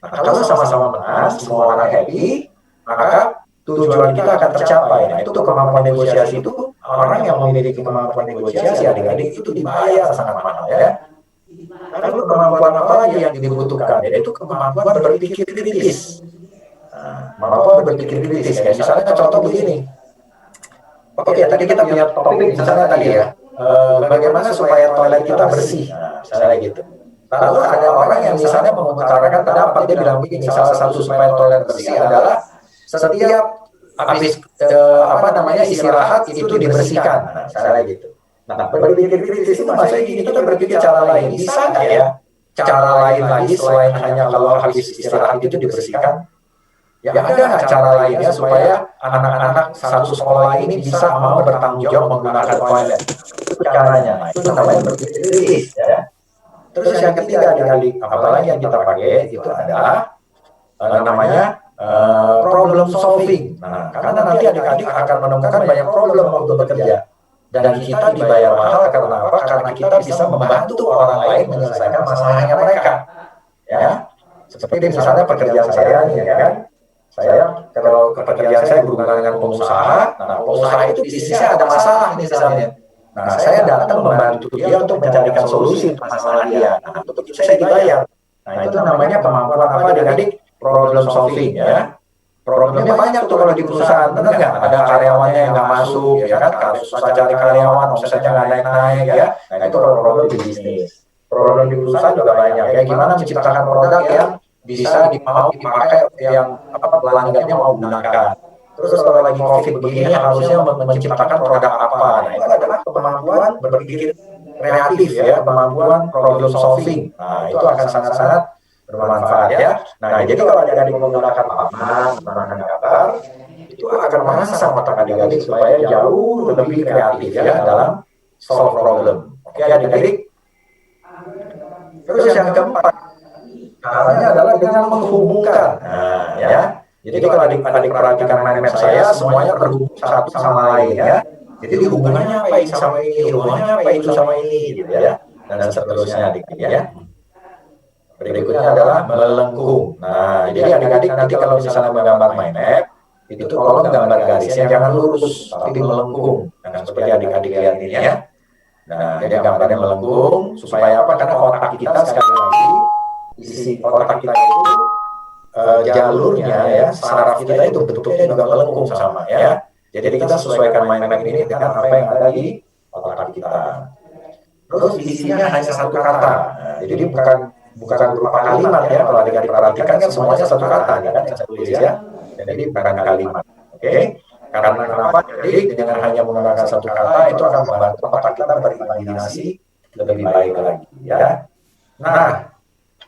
Nah, kalau sama-sama menang, semua orang happy, maka tujuan kita akan tercapai. Nah, itu kemampuan negosiasi itu, orang yang memiliki kemampuan negosiasi adik-adik itu dibayar sangat mahal ya. Lalu kemampuan apa lagi yang dibutuhkan? Yaitu kemampuan berpikir kritis. Nah, kemampuan berpikir kritis ya. Misalnya contoh begini. Oke, tadi kita punya topik misalnya tadi ya, bagaimana supaya toilet kita bersih. Nah, misalnya gitu. Lalu ada orang yang misalnya mengutarakan pendapat, dia bilang begini, salah satu supaya toilet bersih adalah setiap habis istirahat itu dibersihkan. Nah, misalnya gitu. Nah, berpikir kritis itu maksudnya gini, kita berpikir cara lain. Bisa nggak ya cara lain lagi selain hanya kalau habis istirahat itu dibersihkan? Ya ada nggak cara lainnya supaya anak-anak satu sekolah ini bisa mau bertanggung jawab menggunakan toilet? Itu caranya. Nah, itu namanya berpikir kritis ya. Terus yang ketiga adik-adik, apalagi yang kita pakai itu adalah namanya problem solving. Nah, karena nanti adik-adik akan menemukan banyak problem waktu bekerja. Dan kita dibayar mahal karena apa? Karena kita bisa membantu orang lain menyelesaikan masalahnya mereka. Ya, seperti misalnya pekerjaan saya nih, ya kan? Saya kalau pekerjaan saya berhubungan dengan pengusaha, nah pengusaha itu bisnisnya ada masalah misalnya. Nah, saya datang membantu dia untuk mencarikan solusi untuk masalah dia. Nah, untuk itu saya dibayar. Nah, itu namanya kemampuan apa adik-adik? Problem solving, ya. Problemnya banyak tuh kalau di perusahaan, benar nggak? Ada karyawannya yang nggak masuk, ya kan? Susah cari karyawan, omsetnya nggak naik-naik, ya. Nah, itu problem di bisnis. Problem di perusahaan juga banyak. Ya, gimana menciptakan produk yang bisa mau dipakai, yang pelanggannya mau gunakan. Terus kalau lagi COVID begini harusnya menciptakan produk apa? Nah, itu adalah kemampuan berpikir kreatif, ya, kemampuan problem solving. Nah, itu akan sangat-sangat bermanfaat, ya. Nah, jadi kalau adik-adik menggunakan papan, menggunakan gambar, itu akan mengasah otak adik-adik supaya jauh lebih kreatif, ya, dalam solve problem. Oke, adik-adik. Terus yang keempat, caranya adalah dengan menghubungkan. Nah, ya. Jadi kalau adik-adik perhatikan mind map saya, semuanya terhubung satu sama lain, ya. Jadi hubungannya apa ini sama ini, hubungannya apa itu sama ini, gitu, ya. Dan seterusnya, adik-adik, ya. Berikutnya adalah melengkung. Nah, jadi adik-adik nanti kalau misalnya menggambar mind map, itu tolong gambar garisnya jangan lurus, tapi melengkung. Nah, seperti adik-adik lihat ini, ya. Nah, dia gambarnya melengkung, supaya apa? Karena otak kita sekali lagi, isi otak kita itu jalurnya, ya, saraf kita itu bentuknya juga melengkung sama, ya. Jadi kita sesuaikan mind map ini dengan apa yang ada di otak kita. Terus isinya hanya satu kata. Nah, jadi bukan berupa kalimat, ya. Kalau adik-adik perhatikan kan semuanya satu kata, ya kan, yang saya tulis, ya. Jadi bukan kalimat. Oke? Karena kenapa? Jadi dengan hanya menggunakan satu kata itu akan membantu otak kita berimajinasi lebih baik lagi, ya. Nah,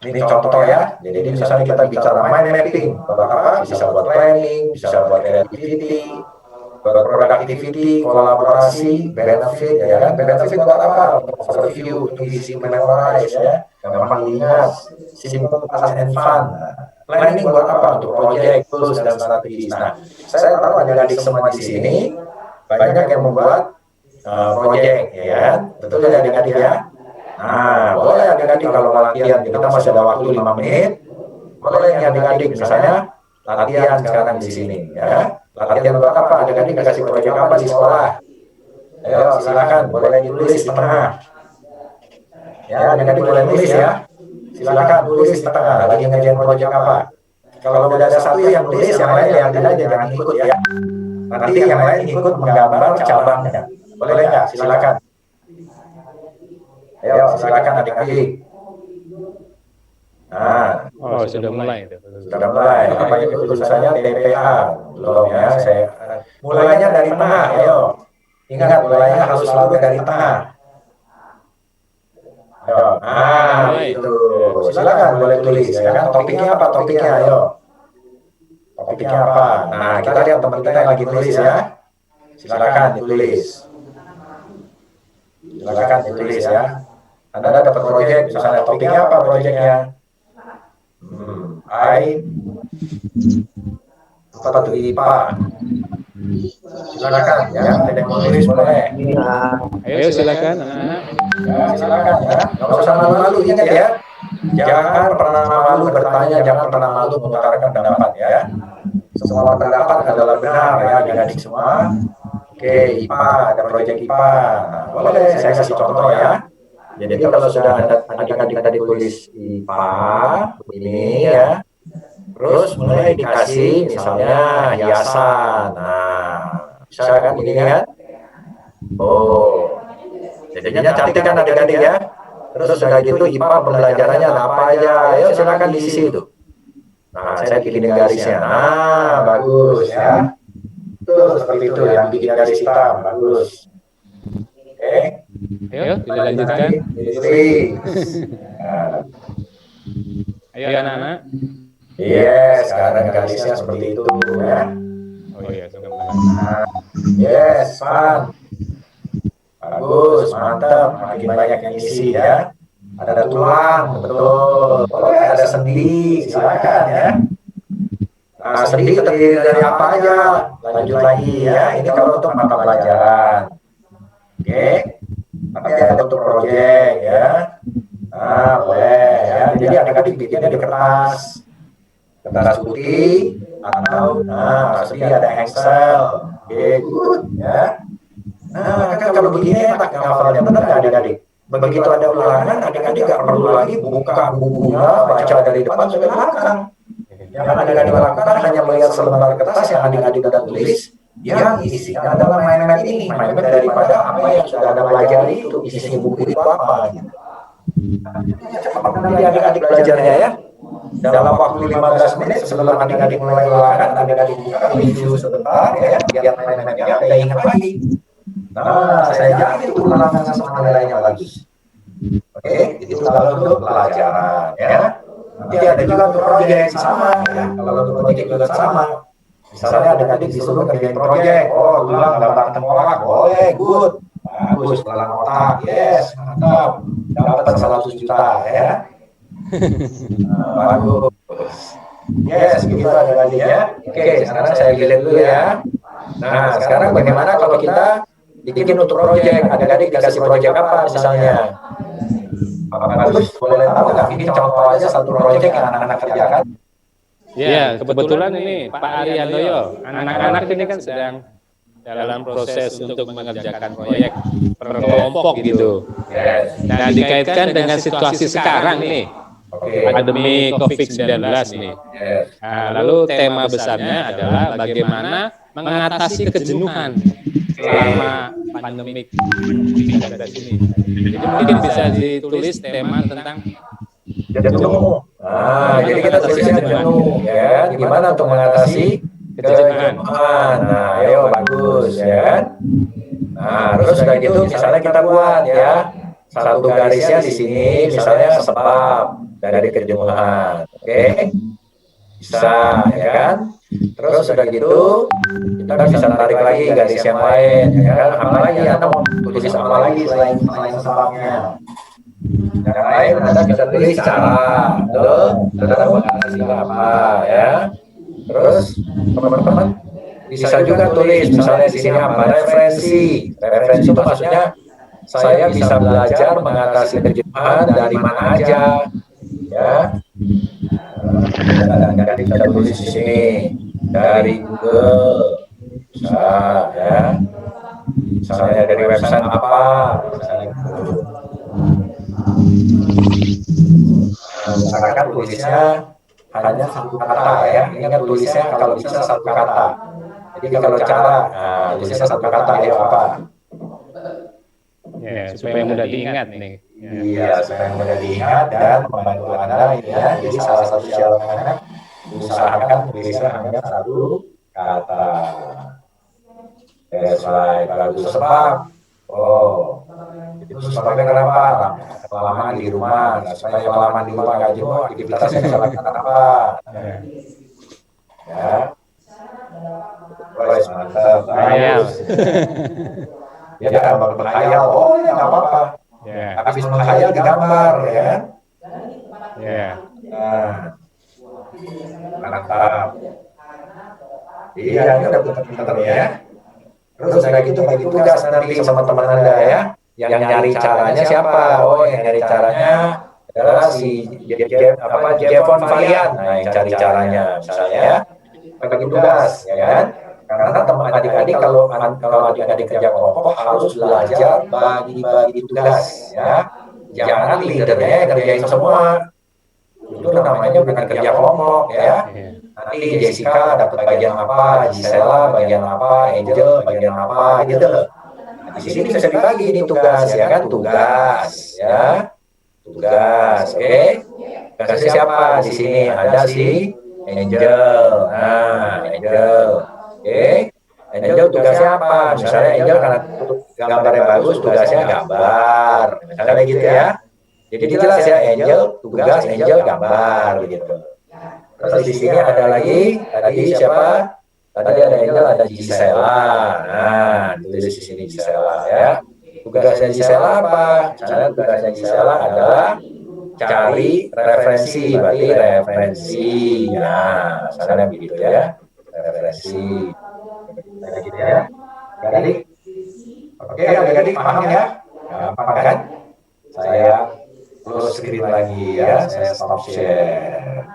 ini contoh, ya. Jadi misalnya kita bicara mind mapping, buat apa? Bisa buat planning, bisa buat creativity, buat productivity, kolaborasi, benefit, ya kan? Benefit buat apa? Untuk overview, untuk easy memorize, ya. Gampang diingat, simple, fast and fun. Planning buat apa? Untuk project, tools, dan strategis. Nah, saya tahu adik-adik semua di sini banyak yang membuat project, ya kan? Betul ya adik-adik, ya? Nah, boleh adik-adik kalau latihan, kita masih ada waktu 5 menit, boleh nih adik-adik misalnya latihan sekarang di sini, ya. Latihan buat apa? Adik-adik dikasih proyek apa di sekolah? Ayo silakan, boleh ditulis di tengah. Ya, adik-adik boleh nulis, ya. Silakan tulis di tengah, lagi ngerjain proyek apa. Kalau udah ada satu yang nulis, yang lain lihatin aja, jangan ikut, ya. Nanti yang lain ikut menggambar cabangnya. Boleh nggak? Silakan. Ayo, silakan adik-adik. Nah, sudah mulai itu. Sudah mulai. Apa itu tulisannya TPA? Belum, ya. Saya mulainya dari tengah, ayo. Ingat, mulainya harus selalu dari tengah. Ayo. Nah, itu. Silakan boleh tulis, ya kan? Topiknya apa? Topiknya, ayo. Topiknya apa? Nah, kita lihat teman kita yang lagi tulis, ya. Silakan ditulis. Silakan ditulis, ya. Anda dapat proyek, misalnya topiknya apa proyeknya? Apa tuh IPA? Silakan, ya. Ada yang mau tulis boleh. Ayo silakan anak-anak. Ya, silakan, ya. Nggak usah malu-malu, ingat, ya. Jangan pernah malu bertanya, jangan pernah malu mengutarakan pendapat, ya. Semua pendapat adalah benar, ya, adik-adik semua. Oke, IPA, ada proyek IPA. Nah, boleh, saya kasih contoh, ya. Jadi kalau sudah ada adik-adik tadi tulis IPA, ini, ya. Terus mulai dikasih misalnya hiasan. Nah, bisa kan ini, kan? Oh, jadinya cantik kan adik-adik, ya. Terus sudah gitu IPA pembelajarannya apa aja. Ayo silakan diisi itu. Nah, saya bikin garisnya. Nah, bagus, ya. Tuh, seperti itu, yang bikin garis hitam. Bagus. Oke. Ayo dilanjutkan. Nah. Ayo anak-anak. Yes, sekarang garisnya seperti itu, ya. Oh iya, sudah mulai. Nah, yes, fun. Bagus, mantap. Makin banyak yang isi, ya. ada tulang, betul. Boleh ada sendi, silakan ya. Nah, sendi terdiri dari apa aja? Lanjut lagi ya. Ini kalau untuk mata pelajaran. Oke. Tapi ada untuk proyek ya. Nah, boleh ya. Jadi adik-adik bikinnya di kertas putih atau seperti ada Excel. Oke, good ya. Nah, kan kalau begini enak ngafalnya, benar nggak adik-adik? Begitu ada ulangan, adik-adik nggak perlu lagi buka bukunya, baca dari depan sampai belakang. Yang adik-adik lakukan hanya melihat selembar kertas yang adik-adik sudah tulis, yang isinya adalah main-main ini, main-main daripada apa yang sudah ada pelajari itu, isi buku itu apa gitu. Cepat nanti adik-adik belajarnya ya. Dalam waktu 15 menit sebelum adik-adik mulai ulangan, adik-adik buka review sebentar ya, biar main-mainnya udah ingat lagi. Nah, saya jamin itu ulangan sama nilainya bagus. Oke, itu kalau untuk pelajaran ya. Nanti ada juga untuk proyek sama ya. Kalau untuk proyek juga sama. Misalnya adik-adik disuruh kerjain proyek, oh ulang gambar tengkorak, boleh, good. Bagus, ulang otak, yes, mantap. Dapat 100 juta ya. Bagus. Yes, begitu adik-adik ya. Oke, sekarang saya lihat dulu ya. Nah, sekarang bagaimana kalau kita bikin untuk proyek, adik-adik dikasih proyek apa misalnya? Bagus, boleh tahu nggak? Bikin contoh aja satu proyek yang anak-anak kerjakan. Ya, kebetulan ini Pak Ariandoyo, anak-anak ini kan sedang dalam proses untuk mengerjakan proyek per kelompok gitu. Nah, dikaitkan dengan situasi sekarang nih, pandemi COVID-19 nih. Nah, lalu tema besarnya adalah bagaimana mengatasi kejenuhan selama pandemi COVID-19 ini. Jadi mungkin bisa ditulis tema tentang jenuh. Nah, jadi kita tulisnya jenuh, ya. Gimana untuk mengatasi kejenuhan? Nah, ayo bagus, ya. Nah, terus udah gitu, misalnya kita buat ya satu garisnya di sini, misalnya sebab dari kejenuhan, oke? Bisa, ya kan? Terus udah gitu, kita bisa tarik lagi garis yang lain, ya kan? Apa lagi? Anda mau tulis apa lagi selain sebabnya? Yang lain Anda bisa tulis cara, saudara mengatasi apa ya. Terus teman-teman bisa juga tulis misalnya di sini apa referensi. Referensi itu maksudnya saya bisa belajar mengatasi kejenuhan dari mana aja ya. Dan kita tulis di sini dari Google bisa ya. Misalnya dari website apa misalnya gitu. Misalkan tulisnya hanya satu kata ya. Ingat tulisnya kalau bisa satu kata. Jadi kalau cara, tulisnya satu kata ya apa? ya, supaya mudah diingat nih. Iya, supaya mudah diingat dan membantu Anda ini ya. Jadi salah satu syarat Anda usahakan tulisnya hanya satu kata. That's right, bagus. Sebab, itu sebabnya kenapa? Kelamaan di rumah, supaya kelamaan di rumah nggak jenuh, aktivitasnya bisa lakukan apa? Ya, wes mantap, bagus. Ya, gambar berkhayal, ya nggak apa-apa. Habis berkhayal digambar, ya. Nah, mantap. Iya, ini udah pintar-pintar ya. Terus kayak gitu bagi tugas nanti sama teman Anda ya. Yang nyari caranya siapa? Oh, yang nyari caranya adalah si Jevon Valian. Nah, yang cari caranya misalnya ya. Bagi tugas, ya kan? Karena teman adik-adik kalau adik-adik kerja kelompok harus belajar bagi-bagi tugas ya. Jangan leadernya yang kerjain semua. Itu namanya bukan kerja kelompok ya. Nanti Jessica dapat bagian apa, Gisela bagian apa, Angel bagian apa gitu. Nah, di sini bisa dibagi nih tugas ya kan, tugas ya. Tugas, oke. Tugasnya siapa? Di sini ada si Angel. Nah, Angel. Oke. Angel tugasnya apa? Misalnya Angel karena gambarnya bagus, tugasnya gambar. Misalnya gitu ya. Jadi jelas ya, Angel tugas, Angel gambar gitu. Terus di sini ada lagi, tadi siapa? Tadi ada Angel, ada Gisela. Nah, tulis di sini Gisela ya. Tugasnya Gisela apa? Misalnya tugasnya Gisela adalah cari referensi, berarti referensi. Nah, misalnya begitu ya. Referensi. Kayak gitu ya. Adik, oke adik-adik paham ya? Gampang kan? Saya close screen lagi ya, saya stop share.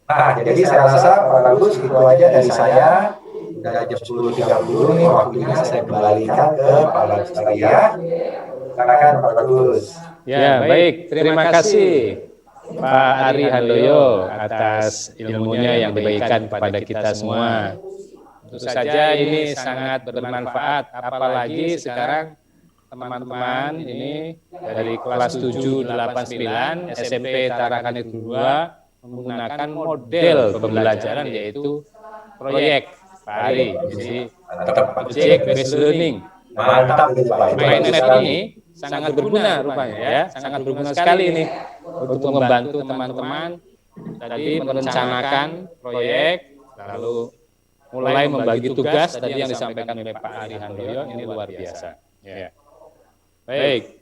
Nah, jadi saya rasa Pak Bagus itu aja dari saya. Udah jam 10.30 nih waktunya, saya kembalikan ke Pak Bagus lagi ya. Silakan Pak Bagus. Ya, baik. Terima kasih Pak Ari Handoyo atas ilmunya yang diberikan kepada kita semua. Tentu saja ini sangat bermanfaat, apalagi sekarang teman-teman ini dari kelas 7, 8, 9, SMP Tarakan itu 2 menggunakan model pembelajaran yaitu proyek Pak Ari. Jadi project based learning. Mantap gitu Pak. Mind map ini sangat berguna rupanya ya, sangat berguna sekali ini untuk membantu teman-teman tadi merencanakan proyek, lalu mulai membagi tugas tadi yang disampaikan oleh Pak Ari Handoyo ini luar biasa. Ya. Baik,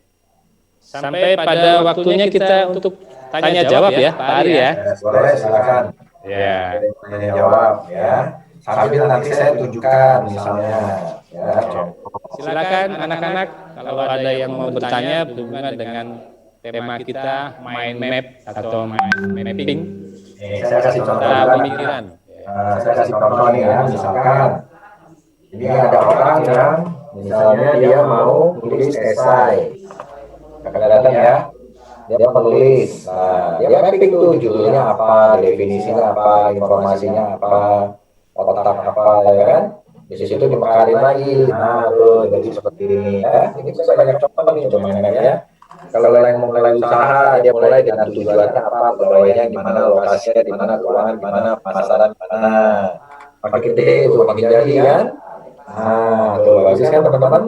sampai pada waktunya kita untuk tanya jawab ya Pak Ari ya. Boleh silakan. Ya. Tanya jawab ya. Sambil nanti saya tunjukkan misalnya ya. Silakan anak-anak kalau ada yang mau bertanya berhubungan dengan tema kita mind map atau mind mapping. Saya kasih contoh Pemikiran. Saya kasih contoh nih ya, misalkan ini ada orang yang misalnya dia mau nulis esai, kadang-kadang ya, dia penulis, nah dia mapping tuh judulnya apa, definisinya apa, informasinya apa, otak apa, ya kan? Di situ dimekarin lagi, nah tuh jadi seperti ini ya. Ini saya banyak contoh nih, coba mainan ya. Kalau yang mau mulai usaha, dia mulai dengan tujuannya apa, pegawainya gimana, lokasinya di mana, keuangan gimana, pemasaran gimana. Makin gede itu makin jadi kan. Nah, tuh bagus kan teman-teman?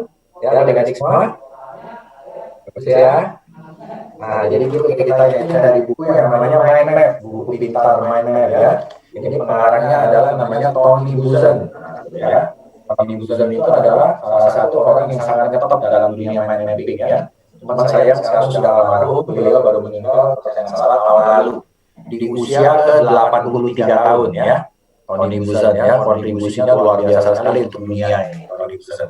Ya, adik-adik semua. Bagus ya. Nah, jadi gitu kita ini dari buku yang namanya Mind Map, buku pintar Mind Map ya. Ini pengarangnya adalah namanya Tony Buzan. Ya. Tony Buzan itu adalah salah satu orang yang sangat ngetop dalam dunia mind mapping ya. Cuman sayang sekarang sudah almarhum, beliau baru meninggal saya salah tahun lalu di usia ke-83 tahun ya. Tony Buzan ya, kontribusinya luar biasa sekali untuk dunia ini, Tony Buzan.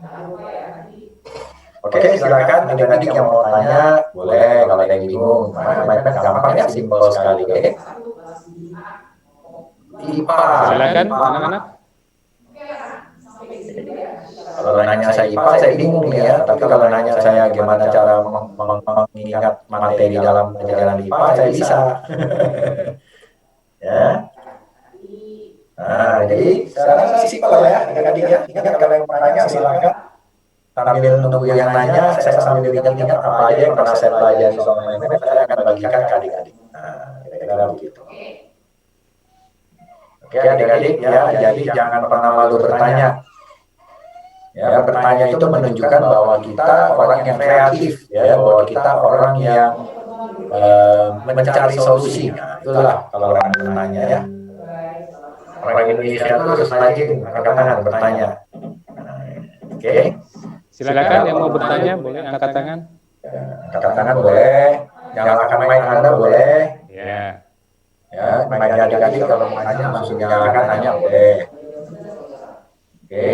Oke, silakan adik-adik yang mau tanya, boleh kalau ada yang bingung. Main gampang ya, simpel sekali. Oke. IPA. Silakan anak-anak. Kalau nanya saya IPA, saya bingung nih ya. Tapi kalau nanya saya gimana cara mengingat materi dalam pelajaran IPA, saya bisa. Ya. Nah, jadi sekarang simpel ya, adik-adik ya. Ingat kalau yang mau nanya silakan. Sambil menunggu yang nanya, saya sambil ingat-ingat apa aja yang pernah saya pelajari soal main map, saya akan bagikan ke adik-adik. Nah, kira-kira begitu. Oke, adik-adik ya, jadi jangan pernah malu bertanya. Ya, bertanya itu menunjukkan bahwa kita orang yang kreatif, ya, bahwa kita orang yang mencari solusi. Nah, itulah kalau orang bertanya ya. Orang Indonesia itu harus rajin angkat tangan bertanya. Oke. Silakan yang mau bertanya boleh angkat tangan. Angkat tangan boleh, nyalakan mic Anda boleh. Ya. Ya, mic adik-adik kalau mau nanya langsung nyalakan nanya boleh. Oke.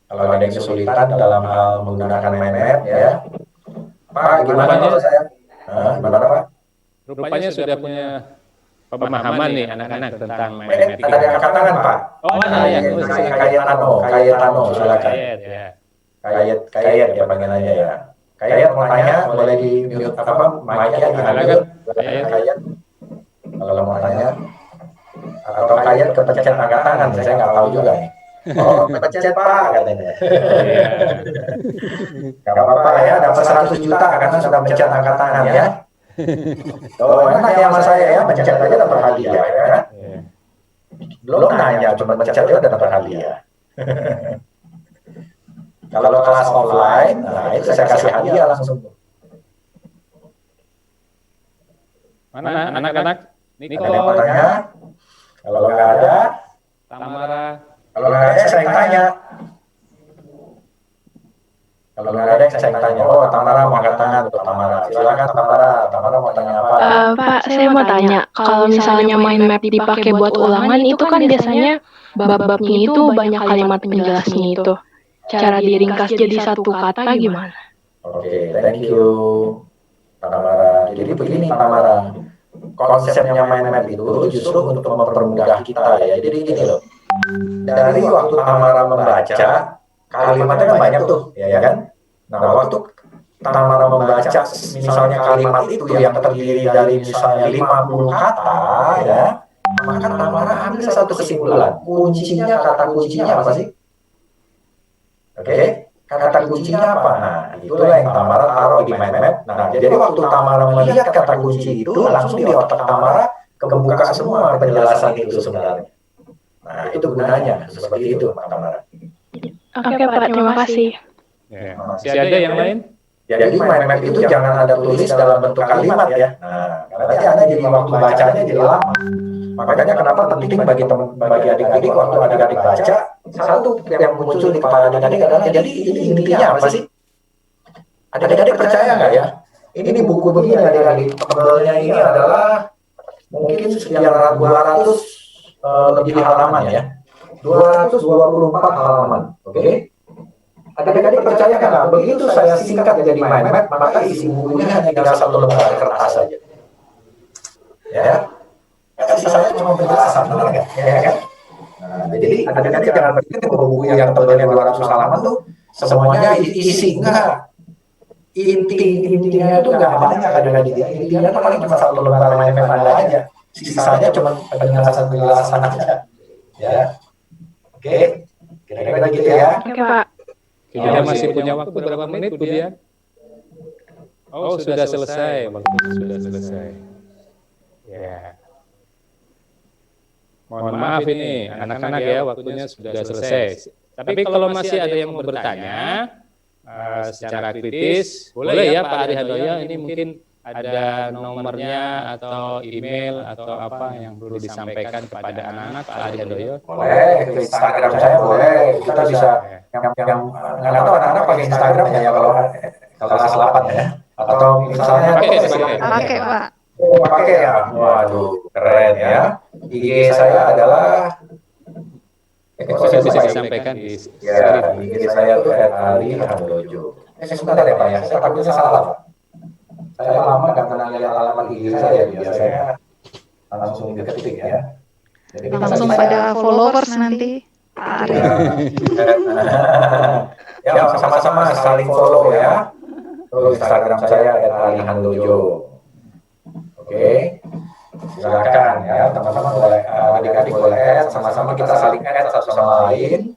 Kalau ada yang kesulitan dalam hal menggunakan mind map ya. Pak, gimana kalau saya? Gimana Pak? Rupanya sudah punya pemahaman nih anak-anak tentang mind mapping. Ada yang angkat tangan Pak? Oh, ada ya. Kayetano, silakan. Ya. Kayet ya panggilannya ya. Kayet mau tanya boleh di mute apa mic-nya Silakan. Kayet. Kalau mau tanya atau Kayet kepencet angkat tangan, saya nggak tahu juga nih. Oh, kepencet Pak katanya. Gak apa-apa ya, dapat 100 juta karena sudah mencet angkat tangan ya. Oh, enak ya sama saya ya, mencet aja dapat hadiah ya kan. Belum nanya, cuma mencet aja udah dapat hadiah. Kalau kelas offline, nah itu saya kasih hadiah langsung. Mana anak-anak? Ada yang mau tanya? Kalau nggak ada, Tamara. Kalau nggak ada, saya yang tanya. Kalau nggak ada, saya yang tanya. Oh, Tamara mau angkat tangan untuk Tamara. Silakan Tamara. Tamara mau tanya apa? Pak, saya mau tanya, kalau misalnya mind map dipakai buat ulangan itu kan biasanya bab-babnya itu banyak kalimat penjelasnya itu. Cara diringkas jadi satu kata gimana? Oke, thank you, Tamara. Jadi begini, Tamara. Konsepnya mind map itu justru untuk mempermudah kita ya. Jadi gini loh. Dari waktu Tamara membaca, kalimatnya kan banyak tuh, ya kan? Nah, waktu Tamara membaca misalnya kalimat itu yang terdiri dari misalnya 50 kata, ya, maka Tamara ambil satu kesimpulan. Kuncinya, kata kuncinya apa sih? Oke? Kata kuncinya apa? Nah, itulah yang Tamara taruh di mind map. Nah, jadi waktu Tamara melihat kata kunci itu, langsung di otak Tamara kebuka semua penjelasan itu sebenarnya. Nah, itu gunanya, seperti itu, Tamara. Oke Pak, terima kasih. Ya. Masih ada yang lain? Jadi mind map itu jangan Anda tulis dalam bentuk kalimat ya. Nah, nanti Anda jadi waktu bacanya jadi lama. Makanya kenapa penting bagi adik-adik waktu adik-adik baca, satu yang muncul di kepala adik-adik adalah jadi ini intinya apa sih? Adik-adik percaya nggak ya? Ini buku begini adik-adik, tebelnya ini adalah mungkin sekian 200 lebih halaman ya. 224 halaman, oke? Adik-adik percaya nggak? Begitu saya singkat jadi mind map, maka isi bukunya hanya tinggal satu lembar kertas saja. Ya, sisanya cuma penjelasan, benar nggak? Ya kan? Nah, jadi adik-adik jangan berpikir bahwa buku yang tebalnya 200 halaman tuh semuanya isi, enggak. Intinya itu nggak banyak adik-adik. Intinya itu paling cuma satu lembar mind map Anda aja. Sisanya cuma penjelasan aja. Ya, oke? Kira-kira gitu ya. Oke Pak. Kita masih punya waktu berapa menit, Bu Dian? Oh, sudah selesai. Waktunya sudah selesai. Ya. Mohon maaf ini, anak-anak ya, waktunya sudah selesai. Tapi kalau masih ada yang mau bertanya secara kritis, boleh ya Pak Ari Handoyo, ini mungkin ada nomornya atau email atau apa yang perlu disampaikan kepada anak-anak Pak Ari Handoyo. Boleh, ke Instagram saya boleh. Kita bisa yang nggak tahu anak-anak pakai Instagram ya kalau kelas 8 ya. Atau misalnya Pakai, Pak. pakai ya. Waduh, keren ya. IG saya adalah Saya bisa disampaikan di ya, IG saya itu @ali_handojo. Sebentar ya Pak ya, saya takutnya salah Pak. Saya lama nggak pernah lihat alamat IG saya, biasanya langsung diketik ya. Jadi Langsung pada followers nanti. Pak Ari. Ya, sama-sama saling follow ya. Tuh Instagram saya @ali_handojo. Oke. Silakan ya, teman-teman boleh, adik-adik boleh add, sama-sama kita saling add satu sama lain.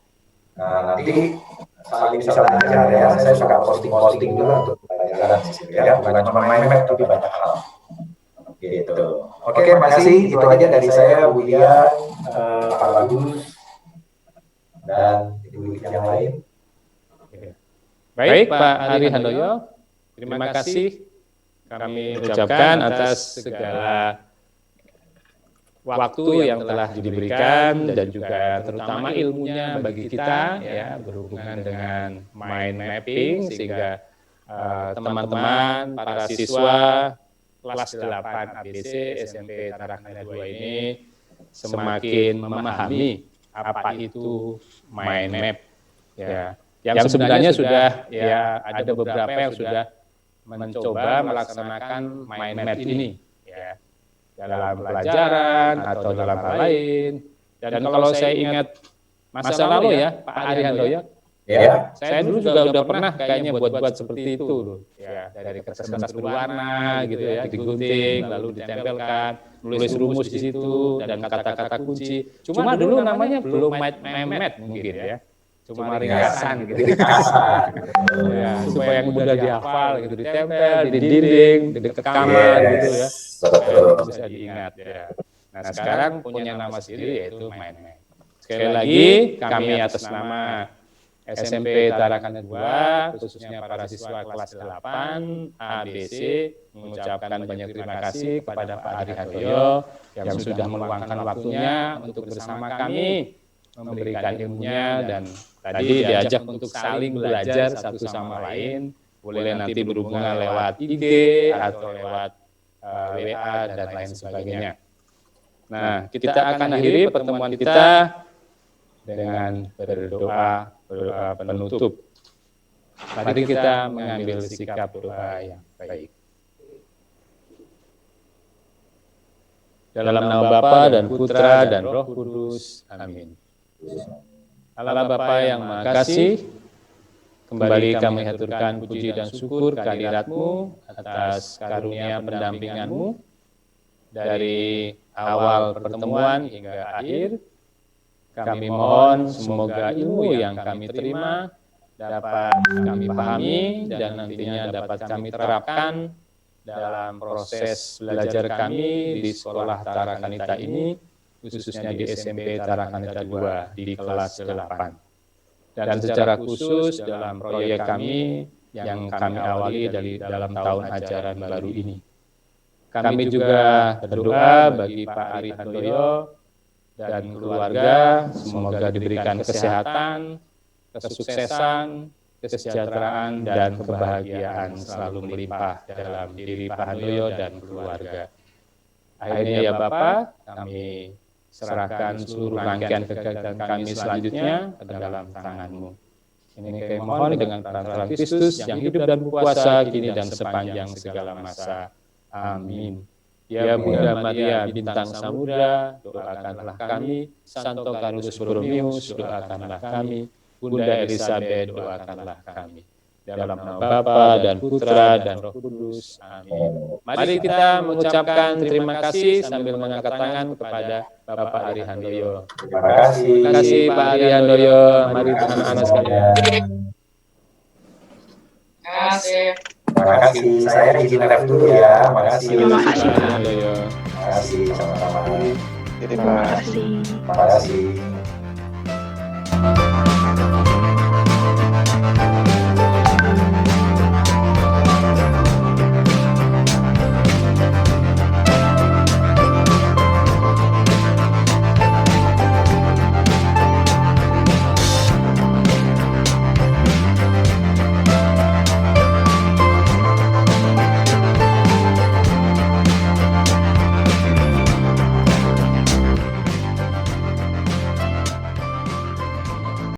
Nah, nanti saling bisa belajar ya. Saya suka posting-posting juga untuk pelajaran ya, bukan cuma main map tapi banyak hal. Gitu. Oke, makasih. Itu aja dari saya, Bu Dian, Pak Bagus, dan ibu yang lain. Baik, Pak Ari Handoyo, terima kasih kami ucapkan atas segala waktu yang telah diberikan dan juga terutama ilmunya bagi kita ya berhubungan dengan mind mapping sehingga teman-teman para siswa kelas 8 ABC SMP Tarakna 2 ini semakin memahami apa itu mind map ya. Yang sebenarnya sudah ya ada beberapa yang sudah mencoba melaksanakan mind map ini ya dalam pelajaran atau dalam hal lain. Dan kalau saya ingat masa lalu ya Pak Ari Handoyo, ya, saya dulu juga udah pernah kayaknya buat seperti itu loh. Ya, dari kertas berwarna gitu ya, digunting lalu ditempelkan, nulis rumus di situ dan kata-kata kunci. Cuma dulu namanya belum mind mungkin ya. Cuma ringkasan gitu. Ya, supaya yang mudah dihafal gitu, ditempel di dinding, di dekat kamar gitu ya. Bisa diingat ya. Nah, sekarang punya nama sendiri yaitu mind map. Sekali lagi kami atas nama SMP Tarakna 2 khususnya para siswa kelas 8 ABC mengucapkan banyak terima kasih kepada Pak Ari Handoyo yang sudah meluangkan waktunya untuk bersama kami memberikan ilmunya dan tadi diajak untuk saling belajar satu sama lain. Boleh nanti berhubungan lewat IG atau lewat WA dan lain sebagainya. Nah, kita akan akhiri pertemuan kita dengan berdoa penutup. Mari kita mengambil sikap doa yang baik. Dalam nama Bapa dan Putra dan Roh Kudus. Amin. Allah Bapa yang Maha Kasih, kembali kami haturkan puji dan syukur kehadirat-Mu atas karunia pendampingan-Mu dari awal pertemuan hingga akhir. Kami mohon semoga ilmu yang kami terima dapat kami pahami dan nantinya dapat kami terapkan dalam proses belajar kami di sekolah Tarakanita ini, khususnya di SMP Tarakanita 2 di kelas 8. Dan secara khusus dalam proyek kami yang kami awali dari dalam tahun ajaran baru ini. Kami juga berdoa bagi Pak Ari Handoyo dan keluarga, semoga diberikan kesehatan, kesuksesan, kesejahteraan, dan kebahagiaan selalu melimpah dalam diri Pak Handoyo dan keluarga. Akhirnya ya Bapak, kami serahkan seluruh rangkaian kegiatan kami selanjutnya ke dalam tangan-Mu. Ini kami mohon dengan perantaraan Kristus yang hidup dan berkuasa kini dan sepanjang segala masa. Amin. Ya Bunda Maria Bintang Samudra, doakanlah kami. Santo Carolus Borromeus, doakanlah kami. Bunda Elizabeth, doakanlah kami. Dalam nama Bapa dan Putra dan Roh Kudus. Amin. Mari kita mengucapkan terima kasih sambil mengangkat tangan kepada Bapak Ari Handoyo. Terima kasih. Terima kasih Pak Ari Handoyo. Mari anak-anak sekalian. Terima kasih. Saya izin live dulu ya. Terima kasih. Terima kasih. Pak Ari Handoyo. Terima kasih sama-sama. Terima kasih. Terima kasih.